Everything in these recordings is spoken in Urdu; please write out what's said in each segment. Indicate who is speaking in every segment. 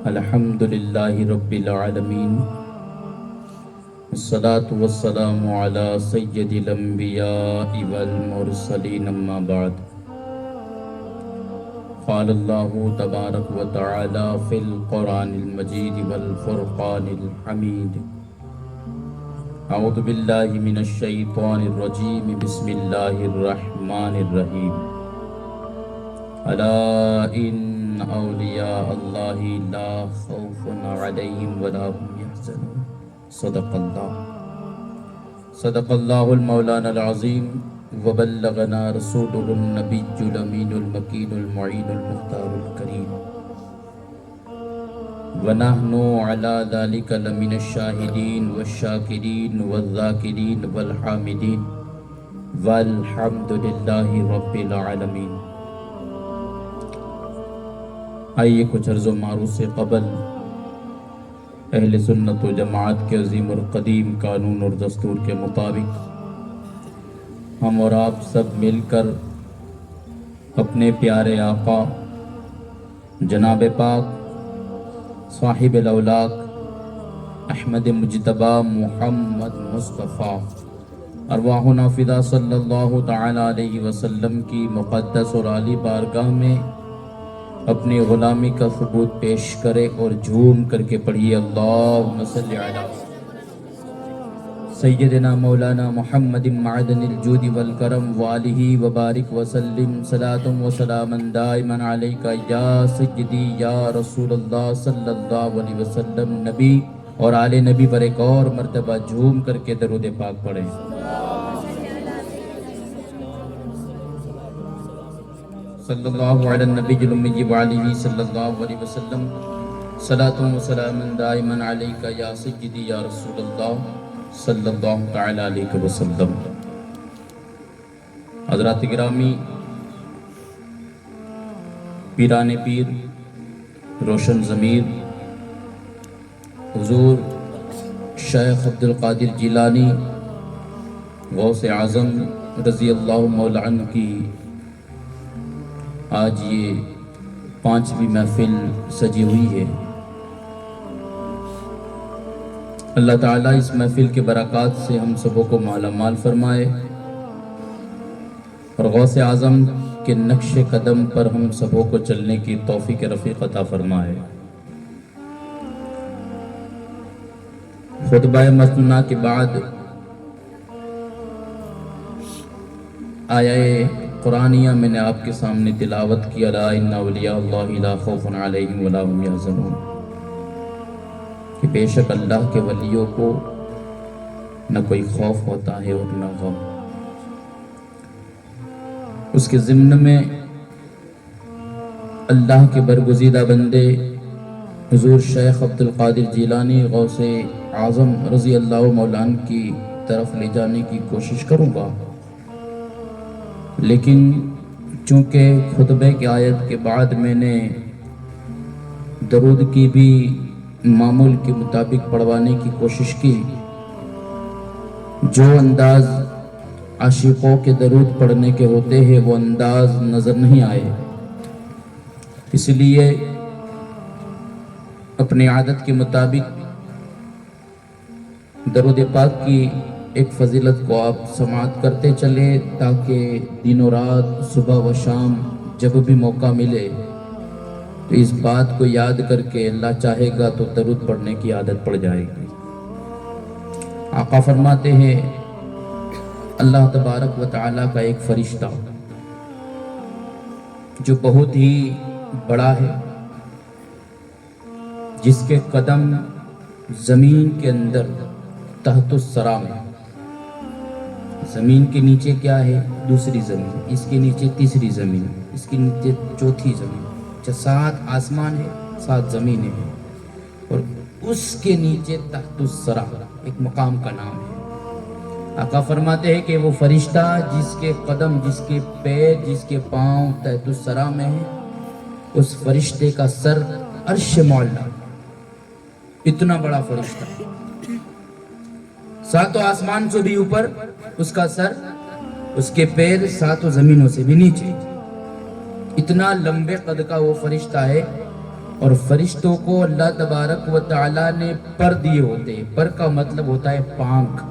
Speaker 1: الحمد للہ رب العالمین والصلاة والسلام على سید الانبیاء والمرسلین اما بعد قال اللہ تبارک و تعالی فی القرآن المجید والفرقان الحمید اعوذ باللہ من الشیطان الرجیم بسم اللہ الرحمن الرحیم الا ان اولیاء اللہ لا خوف علیہم ولا هم یحزنون صدق اللہ المولانا العظیم وبلغنا رسولہ النبی الامین المکین المعین المختار الکریم ونحن علی ذلک لمن الشاہدین والشاکرین والذاکرین والحامدین والحمد للہ رب العالمین۔ آئیے کچھ عرض و معروض سے قبل اہل سنت و جماعت کے عظیم اور قدیم قانون اور دستور کے مطابق ہم اور آپ سب مل کر اپنے پیارے آقا جناب پاک صاحب الاولاق احمد مجتبی محمد مصطفیٰ ارواحنا فدا صلی اللہ تعالی علیہ وسلم کی مقدس اور عالی بارگاہ میں اپنی غلامی کا ثبوت پیش کرے اور جھوم کر کے پڑھیے اللہم صلی علی سیدنا مولانا محمد معدن الجود والکرم وآلہ وبارک وسلم صلاۃ و سلاما دائما علیک یا سیدی یا رسول اللہ صلی اللہ علیہ وسلم۔ نبی اور آل نبی پر ایک اور مرتبہ جھوم کر کے درود پاک پڑھیں۔ صلی اللہ علی النبی الامی وعلیہ صلی اللہ علیہ وسلم صلاۃ و سلام دائما علیک یا سیدی یا رسول اللہ صلی اللہ تعالی علیہ وسلم۔ حضرات گرامی، پیران پیر، روشن ضمیر حضور شیخ عبدالقادر جیلانی غوث اعظم رضی اللہ مولا عنہ کی آج یہ 5ویں محفل سجی ہوئی ہے۔ اللہ تعالیٰ اس محفل کے برکات سے ہم سبوں کو مالا مال فرمائے اور غوث اعظم کے نقش قدم پر ہم سبوں کو چلنے کی توفیق رفیق عطا فرمائے۔ خطبہ مثنیٰ کے بعد آیہ قرآنیہ میں نے آپ کے سامنے تلاوت کی الا ان اولیاء اللہ لا خوف علیہم ولا هم یحزنون، کہ بے شک اللہ کے ولیوں کو نہ کوئی خوف ہوتا ہے اور نہ غم۔ اس کے ضمن میں اللہ کے برگزیدہ بندے حضور شیخ عبدالقادر جیلانی غوث اعظم رضی اللہ مولا عنہ کی طرف لے جانے کی کوشش کروں گا، لیکن چونکہ خطبے کی آیت کے بعد میں نے درود کی بھی معمول کے مطابق پڑھوانے کی کوشش کی، جو انداز عاشقوں کے درود پڑھنے کے ہوتے ہیں وہ انداز نظر نہیں آئے، اس لیے اپنی عادت کے مطابق درود پاک کی ایک فضیلت کو آپ سماعت کرتے چلے، تاکہ دن و رات صبح و شام جب بھی موقع ملے تو اس بات کو یاد کر کے اللہ چاہے گا تو درود پڑھنے کی عادت پڑ جائے گی۔ آقا فرماتے ہیں اللہ تبارک و تعالیٰ کا ایک فرشتہ جو بہت ہی بڑا ہے، جس کے قدم زمین کے اندر تحت الثری میں، زمین کے نیچے کیا ہے؟ دوسری زمین، اس کے نیچے تیسری زمین، اس کے نیچے چوتھی زمین، 7 آسمان ہے، 7 زمینیں ہیں، اور اس کے نیچے تحت الثری ایک مقام کا نام ہے۔ آقا فرماتے ہیں کہ وہ فرشتہ جس کے قدم، جس کے پیر، جس کے پاؤں تحت الثری میں ہے، اس فرشتے کا سر عرش معلیٰ، اتنا بڑا فرشتہ، 7 آسمان سے بھی اوپر اس کا سر، اس کے پیر 7 زمینوں سے بھی نیچے، اتنا لمبے قد کا وہ فرشتہ ہے اور فرشتوں کو اللہ تبارک و تعالیٰ نے پر دیے ہوتے ہیں. پر کا مطلب ہوتا ہے پانکھ.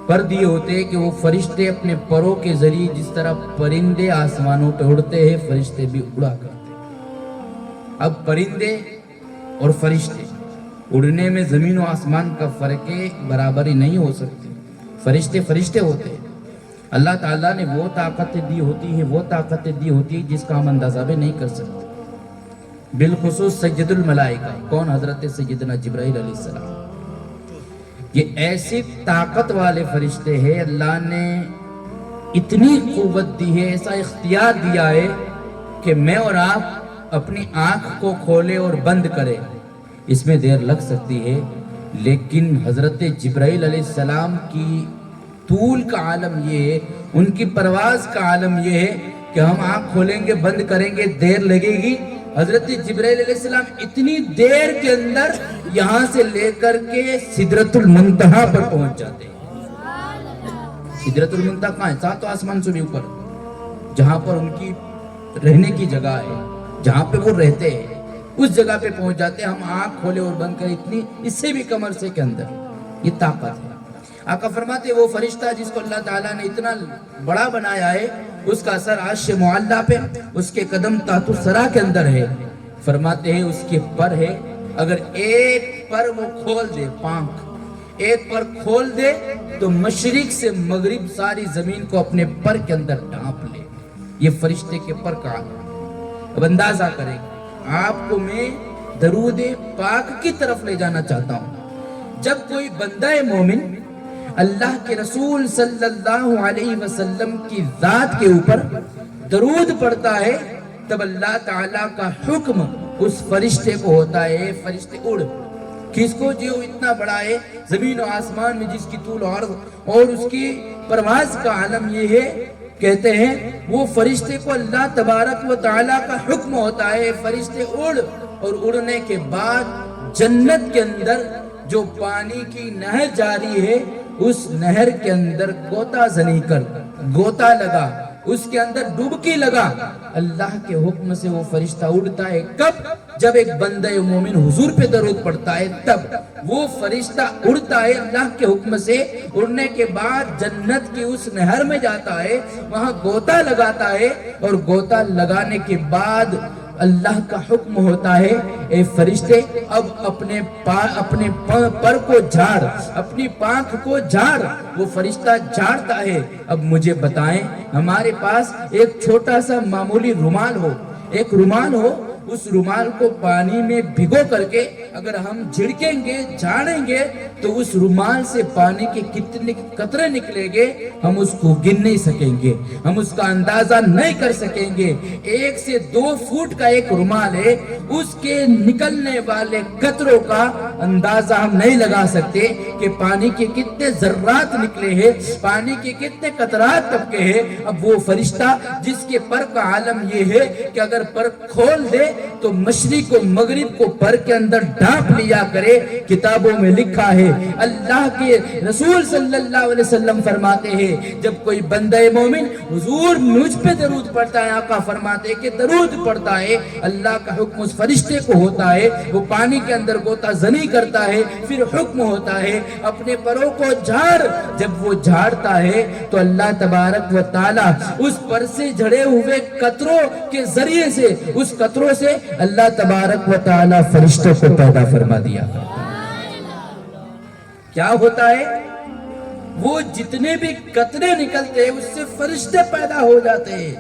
Speaker 1: پر دیے ہوتے ہیں کہ وہ فرشتے اپنے پروں کے ذریعے جس طرح پرندے آسمانوں پہ اڑتے ہیں فرشتے بھی اڑا کرتے ہیں. اب پرندے اور فرشتے اڑنے میں زمین و آسمان کا فرق ہے, برابری نہیں ہو سکتی. فرشتے فرشتے ہوتے ہیں. اللہ تعالیٰ نے وہ طاقتیں دی ہوتی ہیں, وہ طاقتیں دی ہوتی ہیں جس کا ہم اندازہ بھی نہیں کر سکتے. بالخصوص سید الملائکہ, کون؟ حضرت سیدنا جبرائیل علیہ السلام. یہ ایسی طاقت والے فرشتے ہیں, اللہ نے اتنی قوت دی ہے, ایسا اختیار دیا ہے کہ میں اور آپ اپنی آنکھ کو کھولے اور بند کرے, اس میں دیر لگ سکتی ہے, لیکن حضرت جبرائیل علیہ السلام کی طول کا عالم یہ ہے, ان کی پرواز کا عالم یہ ہے کہ ہم آنکھ کھولیں گے بند کریں گے دیر لگے گی. حضرت جبرائیل علیہ السلام اتنی دیر کے اندر یہاں سے لے کر کے سدرۃ المنتہا پر پہنچ جاتے ہیں. سدرۃ المنتہا کہاں ہے؟ 7 آسمان سے بھی اوپر, جہاں پر ان کی رہنے کی جگہ ہے, جہاں پہ وہ رہتے ہیں, اس جگہ پہ پہنچ جاتے ہیں. ہم آنکھ کھولے اور بند کریں, اتنی اس سے بھی کم عرصے کے اندر یہ طاقت ہے. آقا فرماتے وہ فرشتہ جس کو اللہ تعالیٰ نے اتنا بڑا بنایا ہے, اس کا اثر عرش معلیٰ پہ, اس کے قدم تحت الثری کے اندر ہے. فرماتے ہیں اس کے پر ہے, اگر ایک پر وہ کھول دے, پانکھ ایک پر کھول دے تو مشرق سے مغرب ساری زمین کو اپنے پر کے اندر ڈھانپ لے. یہ فرشتے کے پر کا عالم. اب اندازہ کریں, آپ کو میں درود پاک کی طرف لے جانا چاہتا ہوں. جب کوئی بندہ مومن اللہ کے رسول صلی اللہ علیہ وسلم کی ذات کے اوپر درود پڑھتا ہے, تب اللہ تعالیٰ کا حکم اس فرشتے کو ہوتا ہے. فرشتے اڑ, کس کو؟ جو اتنا بڑا ہے, زمین و آسمان میں جس کی طول اور اس کی پرواز کا عالم یہ ہے, کہتے ہیں وہ فرشتے کو اللہ تبارک و تعالیٰ کا حکم ہوتا ہے. فرشتے اڑ, اور اڑنے کے بعد جنت کے اندر جو پانی کی نہر جاری ہے, اس نہر کے اندر غوطہ زنی کر, غوطہ لگا, اس کے اندر ڈوبکی لگا. اللہ کے حکم سے وہ فرشتہ اڑتا ہے. کب؟ جب ایک بندہ مومن حضور پہ درود پڑھتا ہے, تب وہ فرشتہ اڑتا ہے اللہ کے حکم سے. اڑنے کے بعد جنت کی اس نہر میں جاتا ہے, وہاں غوطہ لگاتا ہے, اور غوطہ لگانے کے بعد اللہ کا حکم ہوتا ہے, اے فرشتے اب اپنے پر کو جھاڑ, اپنی پانکھ کو جھاڑ. وہ فرشتہ جھاڑتا ہے. اب مجھے بتائیں, ہمارے پاس ایک چھوٹا سا معمولی رومال ہو, ایک رومال ہو, اس رومال کو پانی میں بھگو کر کے اگر ہم جھڑکیں گے, جھاڑیں گے, تو اس رومال سے پانی کے کتنے قطرے نکلیں گے ہم اس کو گن نہیں سکیں گے, ہم اس کا اندازہ نہیں کر سکیں گے. 1 سے 2 فٹ کا ایک رومال ہے, اس کے نکلنے والے قطروں کا اندازہ ہم نہیں لگا سکتے کہ پانی کے کتنے ذرات نکلے ہیں, پانی کے کتنے قطرات طبقے ہیں. اب وہ فرشتہ جس کے پر کا عالم یہ ہے کہ اگر پر کھول دے تو مشرق و مغرب کو پر کے اندر ڈھانپ لیا کرے. کتابوں میں لکھا ہے, اللہ کے رسول صلی اللہ علیہ وسلم فرماتے ہیں جب کوئی بندہ مومن حضور مجھ پہ درود پڑھتا ہے, آقا فرماتے ہیں کہ درود پڑھتا ہے, اللہ کا حکم اس فرشتے کو ہوتا ہے, وہ پانی کے اندر غوطہ زنی کرتا ہے, پھر حکم ہوتا ہے اپنے پروں کو جھاڑ. جب وہ جھاڑتا ہے تو اللہ تبارک و تعالی اس پر سے جھڑے ہوئے قطروں کے ذریعے سے, اس قطروں سے اللہ تبارک و تعالی فرشتوں کو پیدا فرما دیا. کیا ہوتا ہے؟ وہ جتنے بھی قطرے نکلتے ہیں اس سے فرشتے پیدا ہو جاتے ہیں.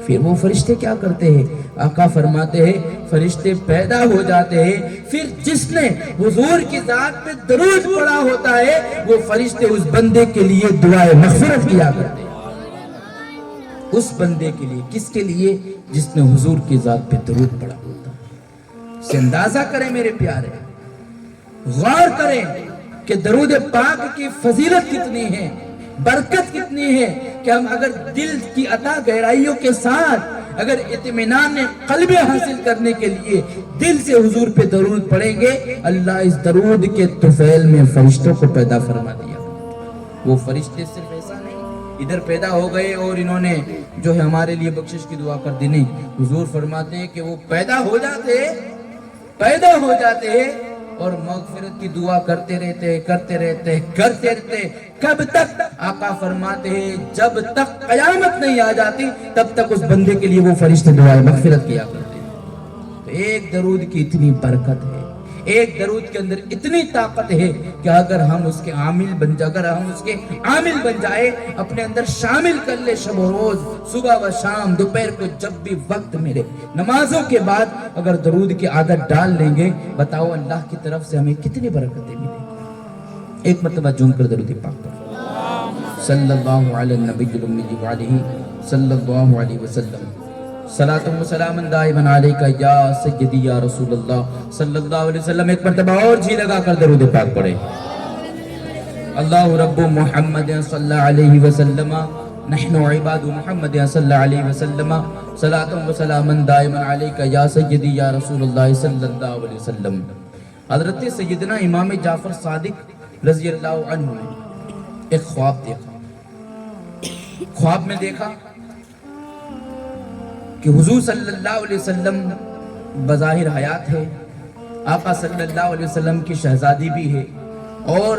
Speaker 1: پھر وہ فرشتے کیا کرتے ہیں؟ آقا فرماتے ہیں فرشتے پیدا ہو جاتے ہیں. پھر جس نے حضور کی ذات پہ درود پڑھا ہوتا ہے وہ فرشتے اس بندے کے لیے دعائے مغفرت کیا کرتے ہیں. اس بندے کے لیے, کس کے لیے؟ جس نے حضور کی ذات پہ درود پڑھا ہوتا ہے. سے اندازہ کریں میرے پیارے, غور کریں کہ درود پاک کی فضیلت کتنی ہے, برکت کتنی ہے, کہ ہم اگر دل کی عطا گہرائیوں کے ساتھ اگر اطمینان قلب حاصل کرنے کے لیے دل سے حضور پہ درود پڑھیں گے, اللہ اس درود کے طفیل میں فرشتوں کو پیدا فرما دیا. وہ فرشتے صرف ایسا نہیں, ادھر پیدا ہو گئے اور انہوں نے جو ہے ہمارے لیے بخشش کی دعا کر دی. نہیں، حضور فرماتے ہیں کہ وہ پیدا ہو جاتے اور مغفرت کی دعا کرتے رہتے. کب تک؟ آقا فرماتے ہیں جب تک قیامت نہیں آ جاتی تب تک اس بندے کے لیے وہ فرشتے دعائیں مغفرت کیا کرتے ہیں. تو ایک درود کی اتنی برکت ہے، ایک درود کے اندر اتنی طاقت ہے کہ اگر ہم اس کے عامل بن جائے، اپنے اندر شامل کر لے شب و روز، صبح و شام، دوپہر کو جب بھی وقت ملے، نمازوں کے بعد اگر درود کی عادت ڈال لیں گے، بتاؤ اللہ کی طرف سے ہمیں کتنی برکتیں ملیں گی. ایک مرتبہ جھوم کر درود پاک پڑھو. صلی اللہ علی النبی الامی وعلیہ صلی اللہ علیہ وسلم. صلاۃ و سلام دائما علیکہ یا سیدی یا رسول اللہ صلی اللہ علیہ وسلم. ایک مرتبہ اور جی لگا کر درود پاک پڑھے. اللہ رب محمد صلی اللہ علیہ وسلم، نحن عباد محمد صلی اللہ علیہ وسلم. صلاۃ و سلام دائما علیکہ یا سیدی یا رسول اللہ صلی اللہ علیہ وسلم. حضرت سیدنا امام جعفر صادق رضی اللہ عنہ نے ایک خواب دیکھا. خواب میں دیکھا کہ حضور صلی اللہ علیہ وسلم بظاہر حیات ہے، آقا صلی اللہ علیہ وسلم کی شہزادی بھی ہے، اور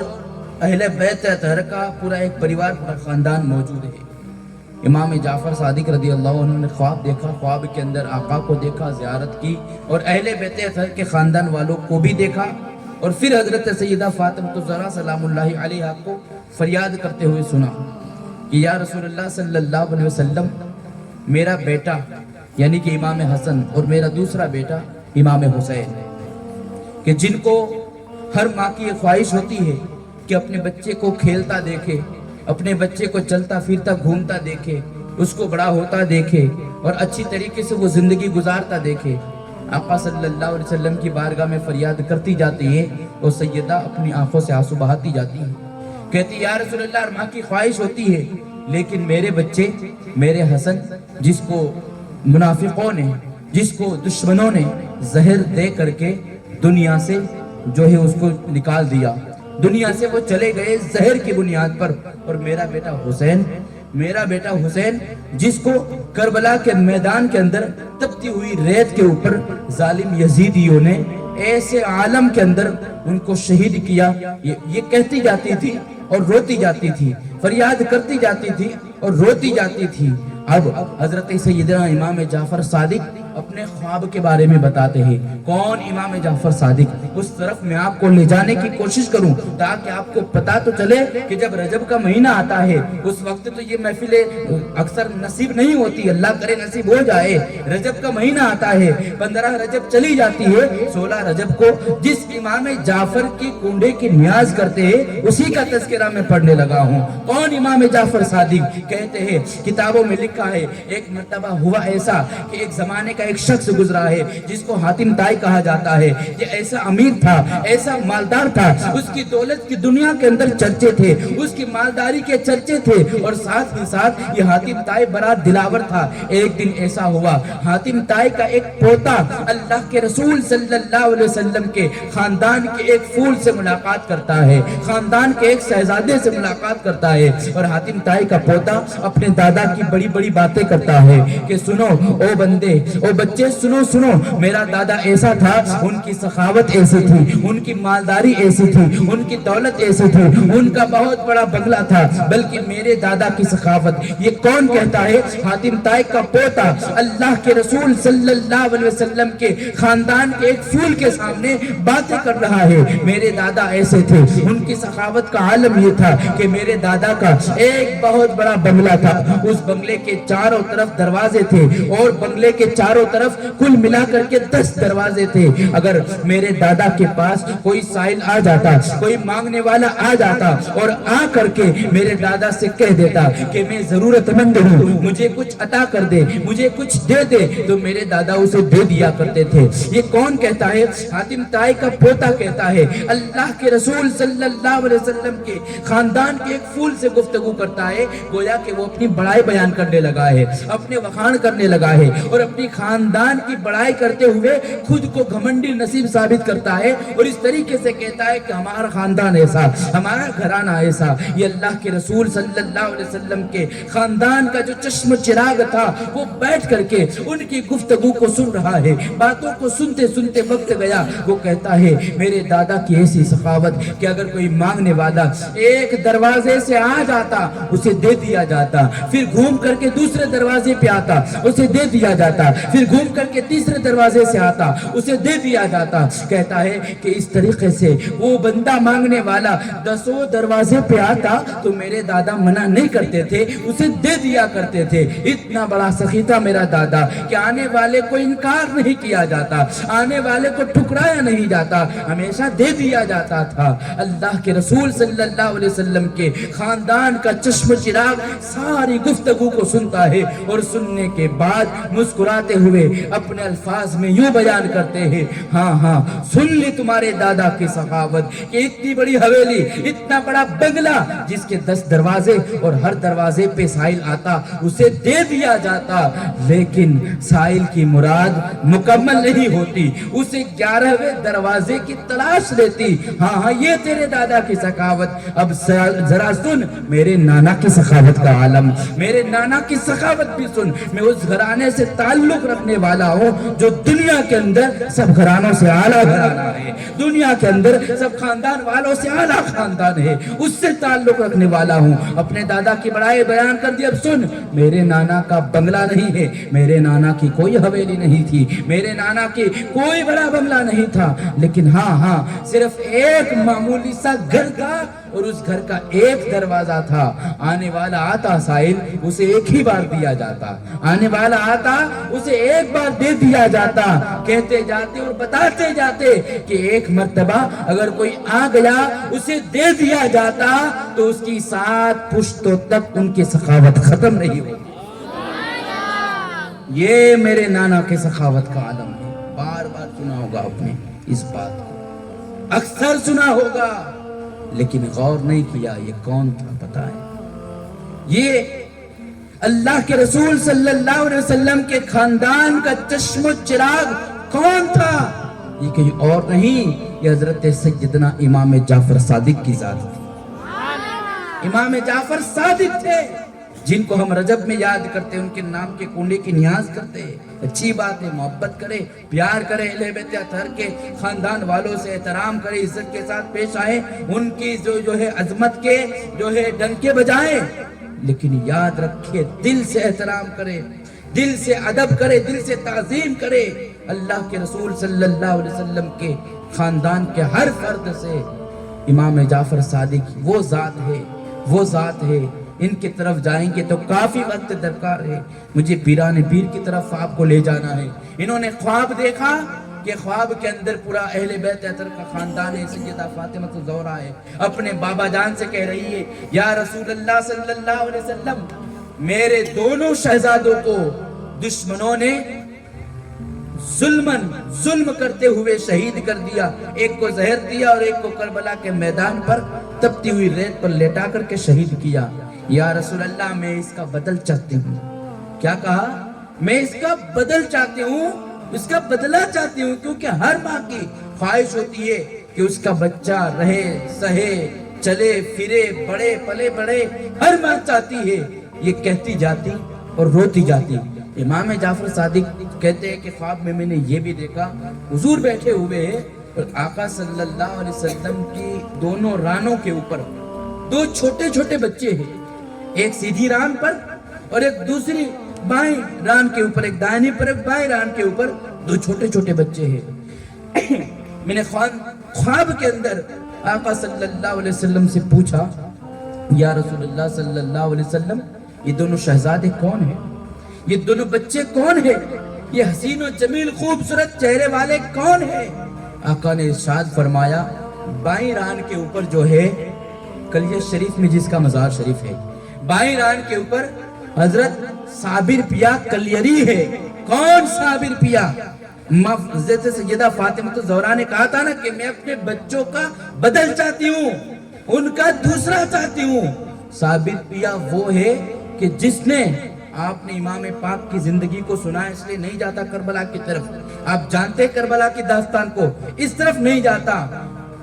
Speaker 1: اہل بیت اطہر کا پورا ایک پریوار، پورا خاندان موجود ہے. امام جعفر صادق رضی اللہ عنہ نے خواب دیکھا. خواب کے اندر آقا کو دیکھا، زیارت کی، اور اہل بیت اطہر کے خاندان والوں کو بھی دیکھا. اور پھر حضرت سیدہ فاطمہ الزہرا سلام اللہ علیہا کو فریاد کرتے ہوئے سنا کہ یا رسول اللہ صلی اللہ علیہ وسلم، میرا بیٹا یعنی کہ امام حسن اور میرا دوسرا بیٹا امام حسین، کہ جن کو ہر ماں کی خواہش ہوتی ہے کہ اپنے بچے کو کھیلتا دیکھے، اپنے بچے کو چلتا پھرتا گھومتا دیکھے، اس کو بڑا ہوتا دیکھے اور اچھی طریقے سے وہ زندگی گزارتا دیکھے. آقا صلی اللہ علیہ وسلم کی بارگاہ میں فریاد کرتی جاتی ہے اور سیدہ اپنی آنکھوں سے آنسو بہاتی جاتی ہے. کہتی یا رسول اللہ، ہر ماں کی خواہش ہوتی ہے لیکن میرے بچے، میرے حسن، جس کو منافقوں نے، جس کو دشمنوں نے زہر دے کر کے دنیا سے جو ہے اس کو نکال دیا، دنیا سے وہ چلے گئے زہر کی بنیاد پر. اور میرا بیٹا حسین جس کو کربلا کے میدان کے اندر تپتی ہوئی ریت کے اوپر ظالم یزیدیوں نے ایسے عالم کے اندر ان کو شہید کیا. یہ کہتی جاتی تھی اور روتی جاتی تھی، فریاد کرتی جاتی تھی اور روتی جاتی تھی. اب حضرت سیدنا امام جعفر صادق اپنے خواب کے بارے میں بتاتے ہیں. کون امام جعفر صادق؟ اس طرف میں آپ کو لے جانے کی کوشش کروں تاکہ آپ کو پتا تو چلے کہ جب رجب کا مہینہ آتا ہے اس وقت تو یہ محفلیں اکثر نصیب نہیں ہوتی، اللہ کرے نصیب ہو جائے. رجب کا مہینہ آتا ہے، 15 رجب چلی جاتی ہے، 16 رجب کو جس امام جعفر کی کنڈے کی نیاز کرتے ہیں اسی کا تذکرہ میں پڑھنے لگا ہوں. کون امام جعفر صادق؟ کہتے ہیں کتابوں میں لکھا ہے ایک مرتبہ ہوا ایسا کہ ایک زمانے کا ایک شخص گزرا ہے جس کو حاتم طائی کہا جاتا ہے. یہ ایسا امیر تھا، ایسا مالدار تھا، اس کی دولت کی دنیا کے اندر چرچے تھے، اس کی مالداری کے چرچے تھے، اور ساتھ ہی ساتھ یہ حاتم طائی بڑا دلاور تھا. ایک دن ایسا ہوا حاتم طائی کا ایک پوتا اللہ کے رسول صلی اللہ علیہ وسلم کے خاندان کے ایک پھول سے ملاقات کرتا ہے، خاندان کے ایک شہزادے سے ملاقات کرتا ہے. اور حاتم طائی کا پوتا اپنے دادا کی بڑی بڑی باتیں کرتا ہے کہ سنو او بندے، او بچے، سنو میرا دادا ایسا تھا، ان کی سخاوت ایسی تھی، ان کی مالداری ایسی تھی، ان کی دولت ایسی تھی، ان کا بہت بڑا بنگلہ تھا، بلکہ میرے دادا کی سخاوت. یہ کون کہتا ہے؟ حاتم طائی کا پوتا اللہ کے رسول صلی اللہ علیہ وسلم کے خاندان کے ایک پھول کے سامنے باتیں کر رہا ہے. میرے دادا ایسے تھے، ان کی سخاوت کا عالم یہ تھا کہ میرے دادا کا ایک بہت بڑا بنگلہ تھا، اس بنگلے کے چاروں طرف دروازے تھے اور بنگلے کے چاروں طرف کل ملا کر کے 10 دروازے تھے. اگر میرے دادا کے پاس کوئی سائل آ جاتا، کوئی مانگنے والا آ جاتا اور آ کر کے میرے دادا سے کہہ دیتا کہ میں ضرورت مند ہوں، مجھے کچھ عطا کر دے، مجھے کچھ دے دے، تو میرے دادا اسے دے دیا کرتے تھے. یہ کون کہتا ہے؟ حاتم طائی کا پوتا کہتا ہے. اللہ کے رسول صلی اللہ علیہ وسلم کے خاندان کے ایک پھول سے گفتگو کرتا ہے، گویا کہ وہ اپنی بڑائی بیان کرنے لگا ہے، اپنے وخان کرنے لگا ہے اور اپنی خاندان کی بڑائی کرتے ہوئے خود کو گھمنڈی نصیب ثابت کرتا ہے اور اس طریقے سے کہتا ہے کہ ہمارا خاندان ایسا، ہمارا گھرانہ ایسا. یہ اللہ کے رسول صلی اللہ علیہ وسلم کے خاندان کا جو چشم چراغ تھا وہ بیٹھ کر کے ان کی گفتگو کو سن رہا ہے. باتوں کو سنتے سنتے وقت گیا. وہ کہتا ہے میرے دادا کی ایسی سخاوت کہ اگر کوئی مانگنے والا ایک دروازے سے آ جاتا اسے دے دیا جاتا، پھر گھوم کر کے دوسرے دروازے پہ آتا اسے دے دیا جاتا، پھر گھوم کر کے تیسرے دروازے سے آتا اسے دے دیا جاتا. کہتا ہے کہ اس طریقے سے وہ بندہ مانگنے والا 10 دروازے پہ آتا تو میرے دادا منع نہیں کرتے تھے، اسے دے دیا کرتے تھے. اتنا بڑا سخی تھا میرا دادا کہ آنے والے کو انکار نہیں کیا جاتا، آنے والے کو ٹھکرایا نہیں جاتا، ہمیشہ دے دیا جاتا تھا. اللہ کے رسول صلی اللہ علیہ وسلم کے خاندان کا چشم چراغ ساری گفتگو کو سنتا ہے اور سننے کے بعد مسکراتے ہوئے اپنے الفاظ میں یوں بیان کرتے ہیں، ہاں ہاں سن لی تمہارے دادا کی سخاوت کہ اتنی بڑی حویلی، اتنا بڑا بنگلہ جس کے 10 دروازے اور ہر دروازے پہ سائل آتا اسے دے دیا جاتا، لیکن سائل کی مراد مکمل نہیں ہوتی، اسے 11ویں دروازے کی تلاش لیتی. ہاں ہاں یہ تیرے دادا کی سخاوت. اب ذرا سن میرے نانا کی سخاوت کا عالم، میرے نانا کی سخاوت بھی سن. میں اس گھرانے سے تعلق رکھنے والا ہوں جو دنیا کے اندر سب گھرانوں سے اعلیٰ گھرانہ ہے، دنیا کے اندر سب خاندان والوں سے اعلیٰ خاندان ہے، اس سے تعلق رکھنے والا ہوں. اپنے دادا کی بڑائی بیان کر دی. اب سن میرے نانا کا بنگلہ نہیں ہے، میرے نانا کی کوئی حویلی نہیں تھی، میرے نانا کی کوئی بڑا بنگلہ نہیں تھا، لیکن ہاں صرف ایک معمولی سا گھر تھا اور اس گھر کا ایک دروازہ تھا. آنے والا آتا سائل اسے ایک ہی بار دیا جاتا، آنے والا آتا اسے ایک بار دے دیا جاتا. کہتے جاتے اور بتاتے جاتے کہ ایک مرتبہ اگر کوئی آ گیا اسے دے دیا جاتا تو اس کی 7 پشتوں تک ان کی سخاوت ختم نہیں ہوتی. یہ میرے نانا کے سخاوت کا عالم ہے. بار بار سنا ہوگا آپ نے اس بات کو، اکثر سنا ہوگا، لیکن غور نہیں کیا یہ کون تھا. پتا ہے یہ اللہ کے رسول صلی اللہ علیہ وسلم کے خاندان کا چشم و چراغ کون تھا؟ یہ کہیں اور نہیں، یہ حضرت سیدنا امام جعفر صادق کی ذات تھی. امام جعفر صادق تھے جن کو ہم رجب میں یاد کرتے ہیں، ان کے نام کے کنڈے کی نیاز کرتے ہیں. اچھی بات ہے، محبت کرے، پیار کرے، اہل بیت اطہر کے خاندان والوں سے احترام کرے، عزت کے ساتھ پیش آئے، ان کی جو ہے عظمت کے جو ہے ڈنکے بجائیں، لیکن یاد رکھے دل سے احترام کرے، دل سے ادب کرے، دل سے تعظیم کرے. اللہ کے رسول صلی اللہ علیہ وسلم کے خاندان کے ہر فرد سے امام جعفر صادق وہ ذات ہے، وہ ذات ہے. ان کی طرف جائیں گے تو کافی وقت درکار ہے. مجھے پیران پیر کی طرف آپ کو لے جانا ہے. انہوں نے خواب دیکھا کہ خواب کے اندر پورا اہل بیت اطہر کا خاندان ہے، سیدہ فاطمہ الزہرا ہے، اپنے بابا جان سے کہہ رہی ہے یا رسول اللہ صلی اللہ علیہ وسلم، میرے دونوں شہزادوں کو دشمنوں نے ظلم کرتے ہوئے شہید کر دیا. ایک کو زہر دیا اور ایک کو کربلا کے میدان پر تپتی ہوئی ریت پر لیٹا کر کے شہید کیا. یا رسول اللہ میں اس کا بدل چاہتی ہوں. کیا کہا؟ میں اس کا بدل چاہتی ہوں، اس کا بدلہ چاہتی ہوں، کیونکہ ہر ماں کی خواہش ہوتی ہے کہ اس کا بچہ رہے سہے چلے پھرے بڑے پلے بڑے، ہر ماں چاہتی ہے. یہ کہتی جاتی اور روتی جاتی. امام جعفر صادق کہتے ہیں کہ خواب میں نے یہ بھی دیکھا، حضور بیٹھے ہوئے ہیں اور آقا صلی اللہ علیہ وسلم کی دونوں رانوں کے اوپر 2 چھوٹے چھوٹے بچے ہیں، ایک سیدھی ران پر اور ایک دوسری بائیں ران کے اوپر، ایک دائنی پر ایک بائیں ران کے اوپر 2 چھوٹے چھوٹے بچے ہیں. میں نے خواب کے اندر آقا صلی اللہ علیہ وسلم سے پوچھا یا رسول اللہ صلی اللہ علیہ وسلم، یہ دونوں شہزادے کون ہیں؟ یہ دونوں بچے کون ہیں؟ یہ حسین و جمیل خوبصورت چہرے والے کون ہیں؟ آقا نے ارشاد فرمایا بائیں ران کے اوپر جو ہے کلیہ شریف میں جس کا مزار شریف ہے، بائیں ران کے اوپر حضرت صابر پیا کلیری ہے. کون صابر پیا؟ حضرت سیدہ فاطمہ الزہرا نے کہا تھا نا کہ میں اپنے بچوں کا بدل چاہتی ہوں، ان کا دوسرا چاہتی ہوں. صابر پیا وہ ہے کہ جس نے آپ نے امام پاک کی زندگی کو سنا ہے، اس لیے نہیں جاتا کربلا کی طرف۔ آپ جانتے ہیں کربلا کی داستان کو، اس طرف نہیں جاتا۔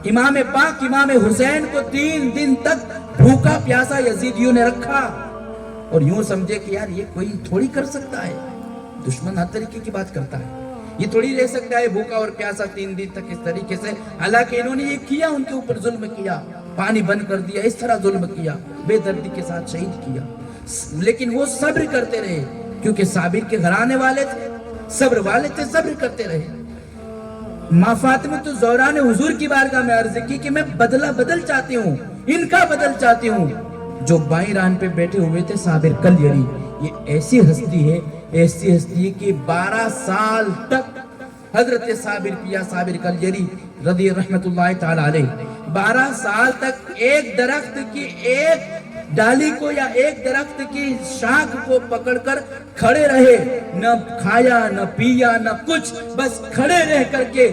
Speaker 1: امام پاک امام حسین کو 3 دن تک بھوکا پیاسا یزیدیوں نے رکھا، اور یوں سمجھے کہ یار یہ کوئی تھوڑی کر سکتا ہے، دشمن ہر طریقے کی بات کرتا ہے، یہ تھوڑی رہ سکتا ہے بھوکا اور پیاسا 3 دن تک اس طریقے سے۔ حالانکہ انہوں نے یہ کیا، ان کے اوپر ظلم کیا، پانی بند کر دیا، اس طرح ظلم کیا، بے دردی کے ساتھ شہید کیا، لیکن وہ صبر کرتے رہے، کیونکہ صابر کے گھرانے والے تھے، صبر والے تھے، صبر کرتے رہے۔ ماں فاطمہ الزہرا نے حضور کی بارگاہ میں عرض کی کہ میں بدلہ بدل چاہتی ہوں، ان کا بدل چاہتی ہوں۔ جو بائیں ران پہ بیٹھے ہوئے تھے صابر کلیری، یہ ایسی ہستی ہے کہ 12 سال تک حضرت صابر کلیری رضی رحمت اللہ تعالی علیہ 12 سال تک ایک درخت کی ایک ڈالی کو یا ایک درخت کی شاخ کو پکڑ کر کھڑے رہے، نہ کھایا نہ پیا نہ کچھ، بس کھڑے رہ کر کے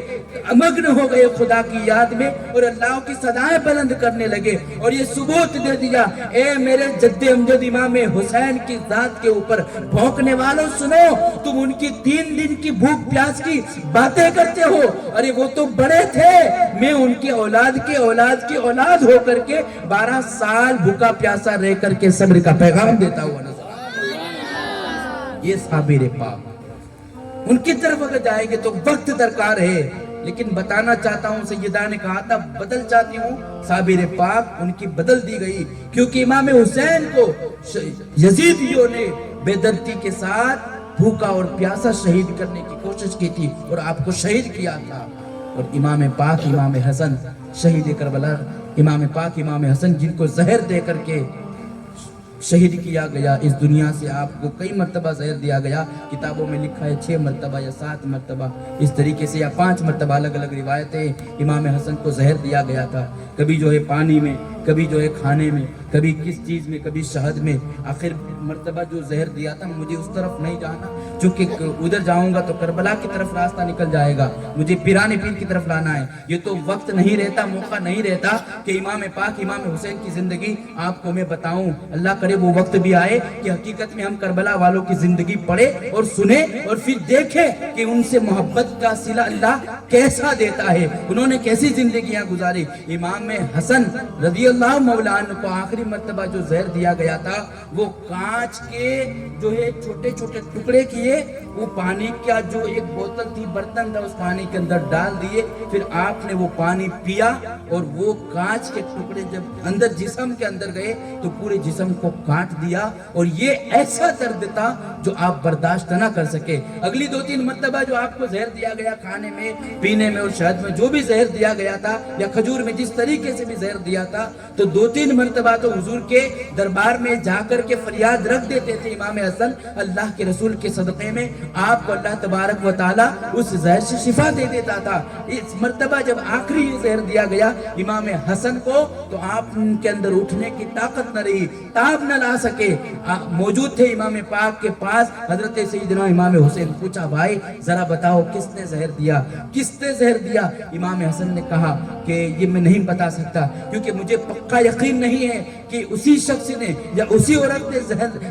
Speaker 1: مگن ہو گئے خدا کی یاد میں، اور اللہ کی صدائیں بلند کرنے لگے، اور یہ ثبوت دے دیا، اے میرے جد امجد امام حسین کی ذات کے اوپر بھونکنے والوں سنو، تم ان کی 3 دن کی بھوک پیاس کی باتیں کرتے ہو، ارے وہ تو بڑے تھے، میں ان کی اولاد کی اولاد کی اولاد ہو کر کے 12 سال بھوکا پیاسا رہ کر کے صبر کا پیغام دیتا ہوا نظر۔ یہ صابر پاک، ان کی طرف اگر جائے گے تو وقت درکار ہے، لیکن بتانا چاہتا ہوں، سیدہ نے کہا تھا بدل چاہتی ہوں، صابر پاک ان کی بدل دی گئی، کیونکہ امام حسین کو یزیدیوں نے بے دردی کے ساتھ بھوکا اور پیاسا شہید کرنے کی کوشش کی تھی، اور آپ کو شہید کیا تھا۔ اور امام پاک امام حسن شہید کربلا، امام پاک امام حسن جن کو زہر دے کر کے شہید کیا گیا، اس دنیا سے آپ کو کئی مرتبہ زہر دیا گیا، کتابوں میں لکھا ہے 6 مرتبہ یا 7 مرتبہ اس طریقے سے، یا 5 مرتبہ، الگ الگ روایتیں، امام حسن کو زہر دیا گیا تھا، کبھی جو ہے پانی میں، کبھی جو ہے کھانے میں، کبھی کس چیز میں، کبھی شہد میں، آخر مرتبہ جو زہر دیا تھا، مجھے اس طرف نہیں جانا، چونکہ ادھر جاؤں گا تو کربلا کی طرف راستہ نکل جائے گا، مجھے پیرانے پیر کی طرف لانا ہے، یہ تو وقت نہیں رہتا، موقع نہیں رہتا کہ امام پاک امام حسین کی زندگی آپ کو میں بتاؤں۔ اللہ کرے وہ وقت بھی آئے کہ حقیقت میں ہم کربلا والوں کی زندگی پڑھے اور سنیں، اور پھر دیکھیں کہ ان سے محبت کا صلہ اللہ کیسا دیتا ہے، انہوں نے کیسی زندگیاں گزاری۔ امام حسن رضی اللہ مولا عنہ کو آخری مرتبہ جو زہر دیا گیا تھا، وہ کانچ کے جو ہے چھوٹے چھوٹے ٹکڑے کیے، وہ پانی کا جو ایک بوتل تھی، برتن تھا، اس پانی کے اندر ڈال دیے، پھر آپ نے وہ پانی پیا، اور وہ کانچ کے ٹکڑے جب اندر جسم کے اندر گئے تو پورے جسم کو کاٹ دیا، اور یہ ایسا درد تھا جو آپ برداشت نہ کر سکے۔ اگلی 2-3 مرتبہ جو آپ کو زہر دیا گیا، کھانے میں، پینے میں اور شہد میں جو بھی زہر دیا گیا تھا، یا کھجور میں جس طریقے سے بھی زہر دیا تھا، تو 2-3 مرتبہ تو حضور کے دربار میں جا کر کے فریاد رکھ دیتے تھے امام حسن، اللہ کے رسول کے صدقے میں آپ کو اللہ تبارک و تعالی اس زہر سے شفا دے دیتا تھا۔ اس مرتبہ جب آخری یہ زہر دیا گیا امام حسن کو، تو آپ کے اندر اٹھنے کی طاقت نہ رہی، تاب نہ لا سکے، موجود تھے امام پاک کے پاس حضرت سیدنا امام حسین، پوچھا بھائی ذرا بتاؤ کس نے زہر دیا، کس نے زہر دیا؟ امام حسن نے کہا کہ یہ میں نہیں بتا سکتا، کیونکہ مجھے پکا یقین نہیں ہے کہ اسی شخص نے یا اسی عورت نے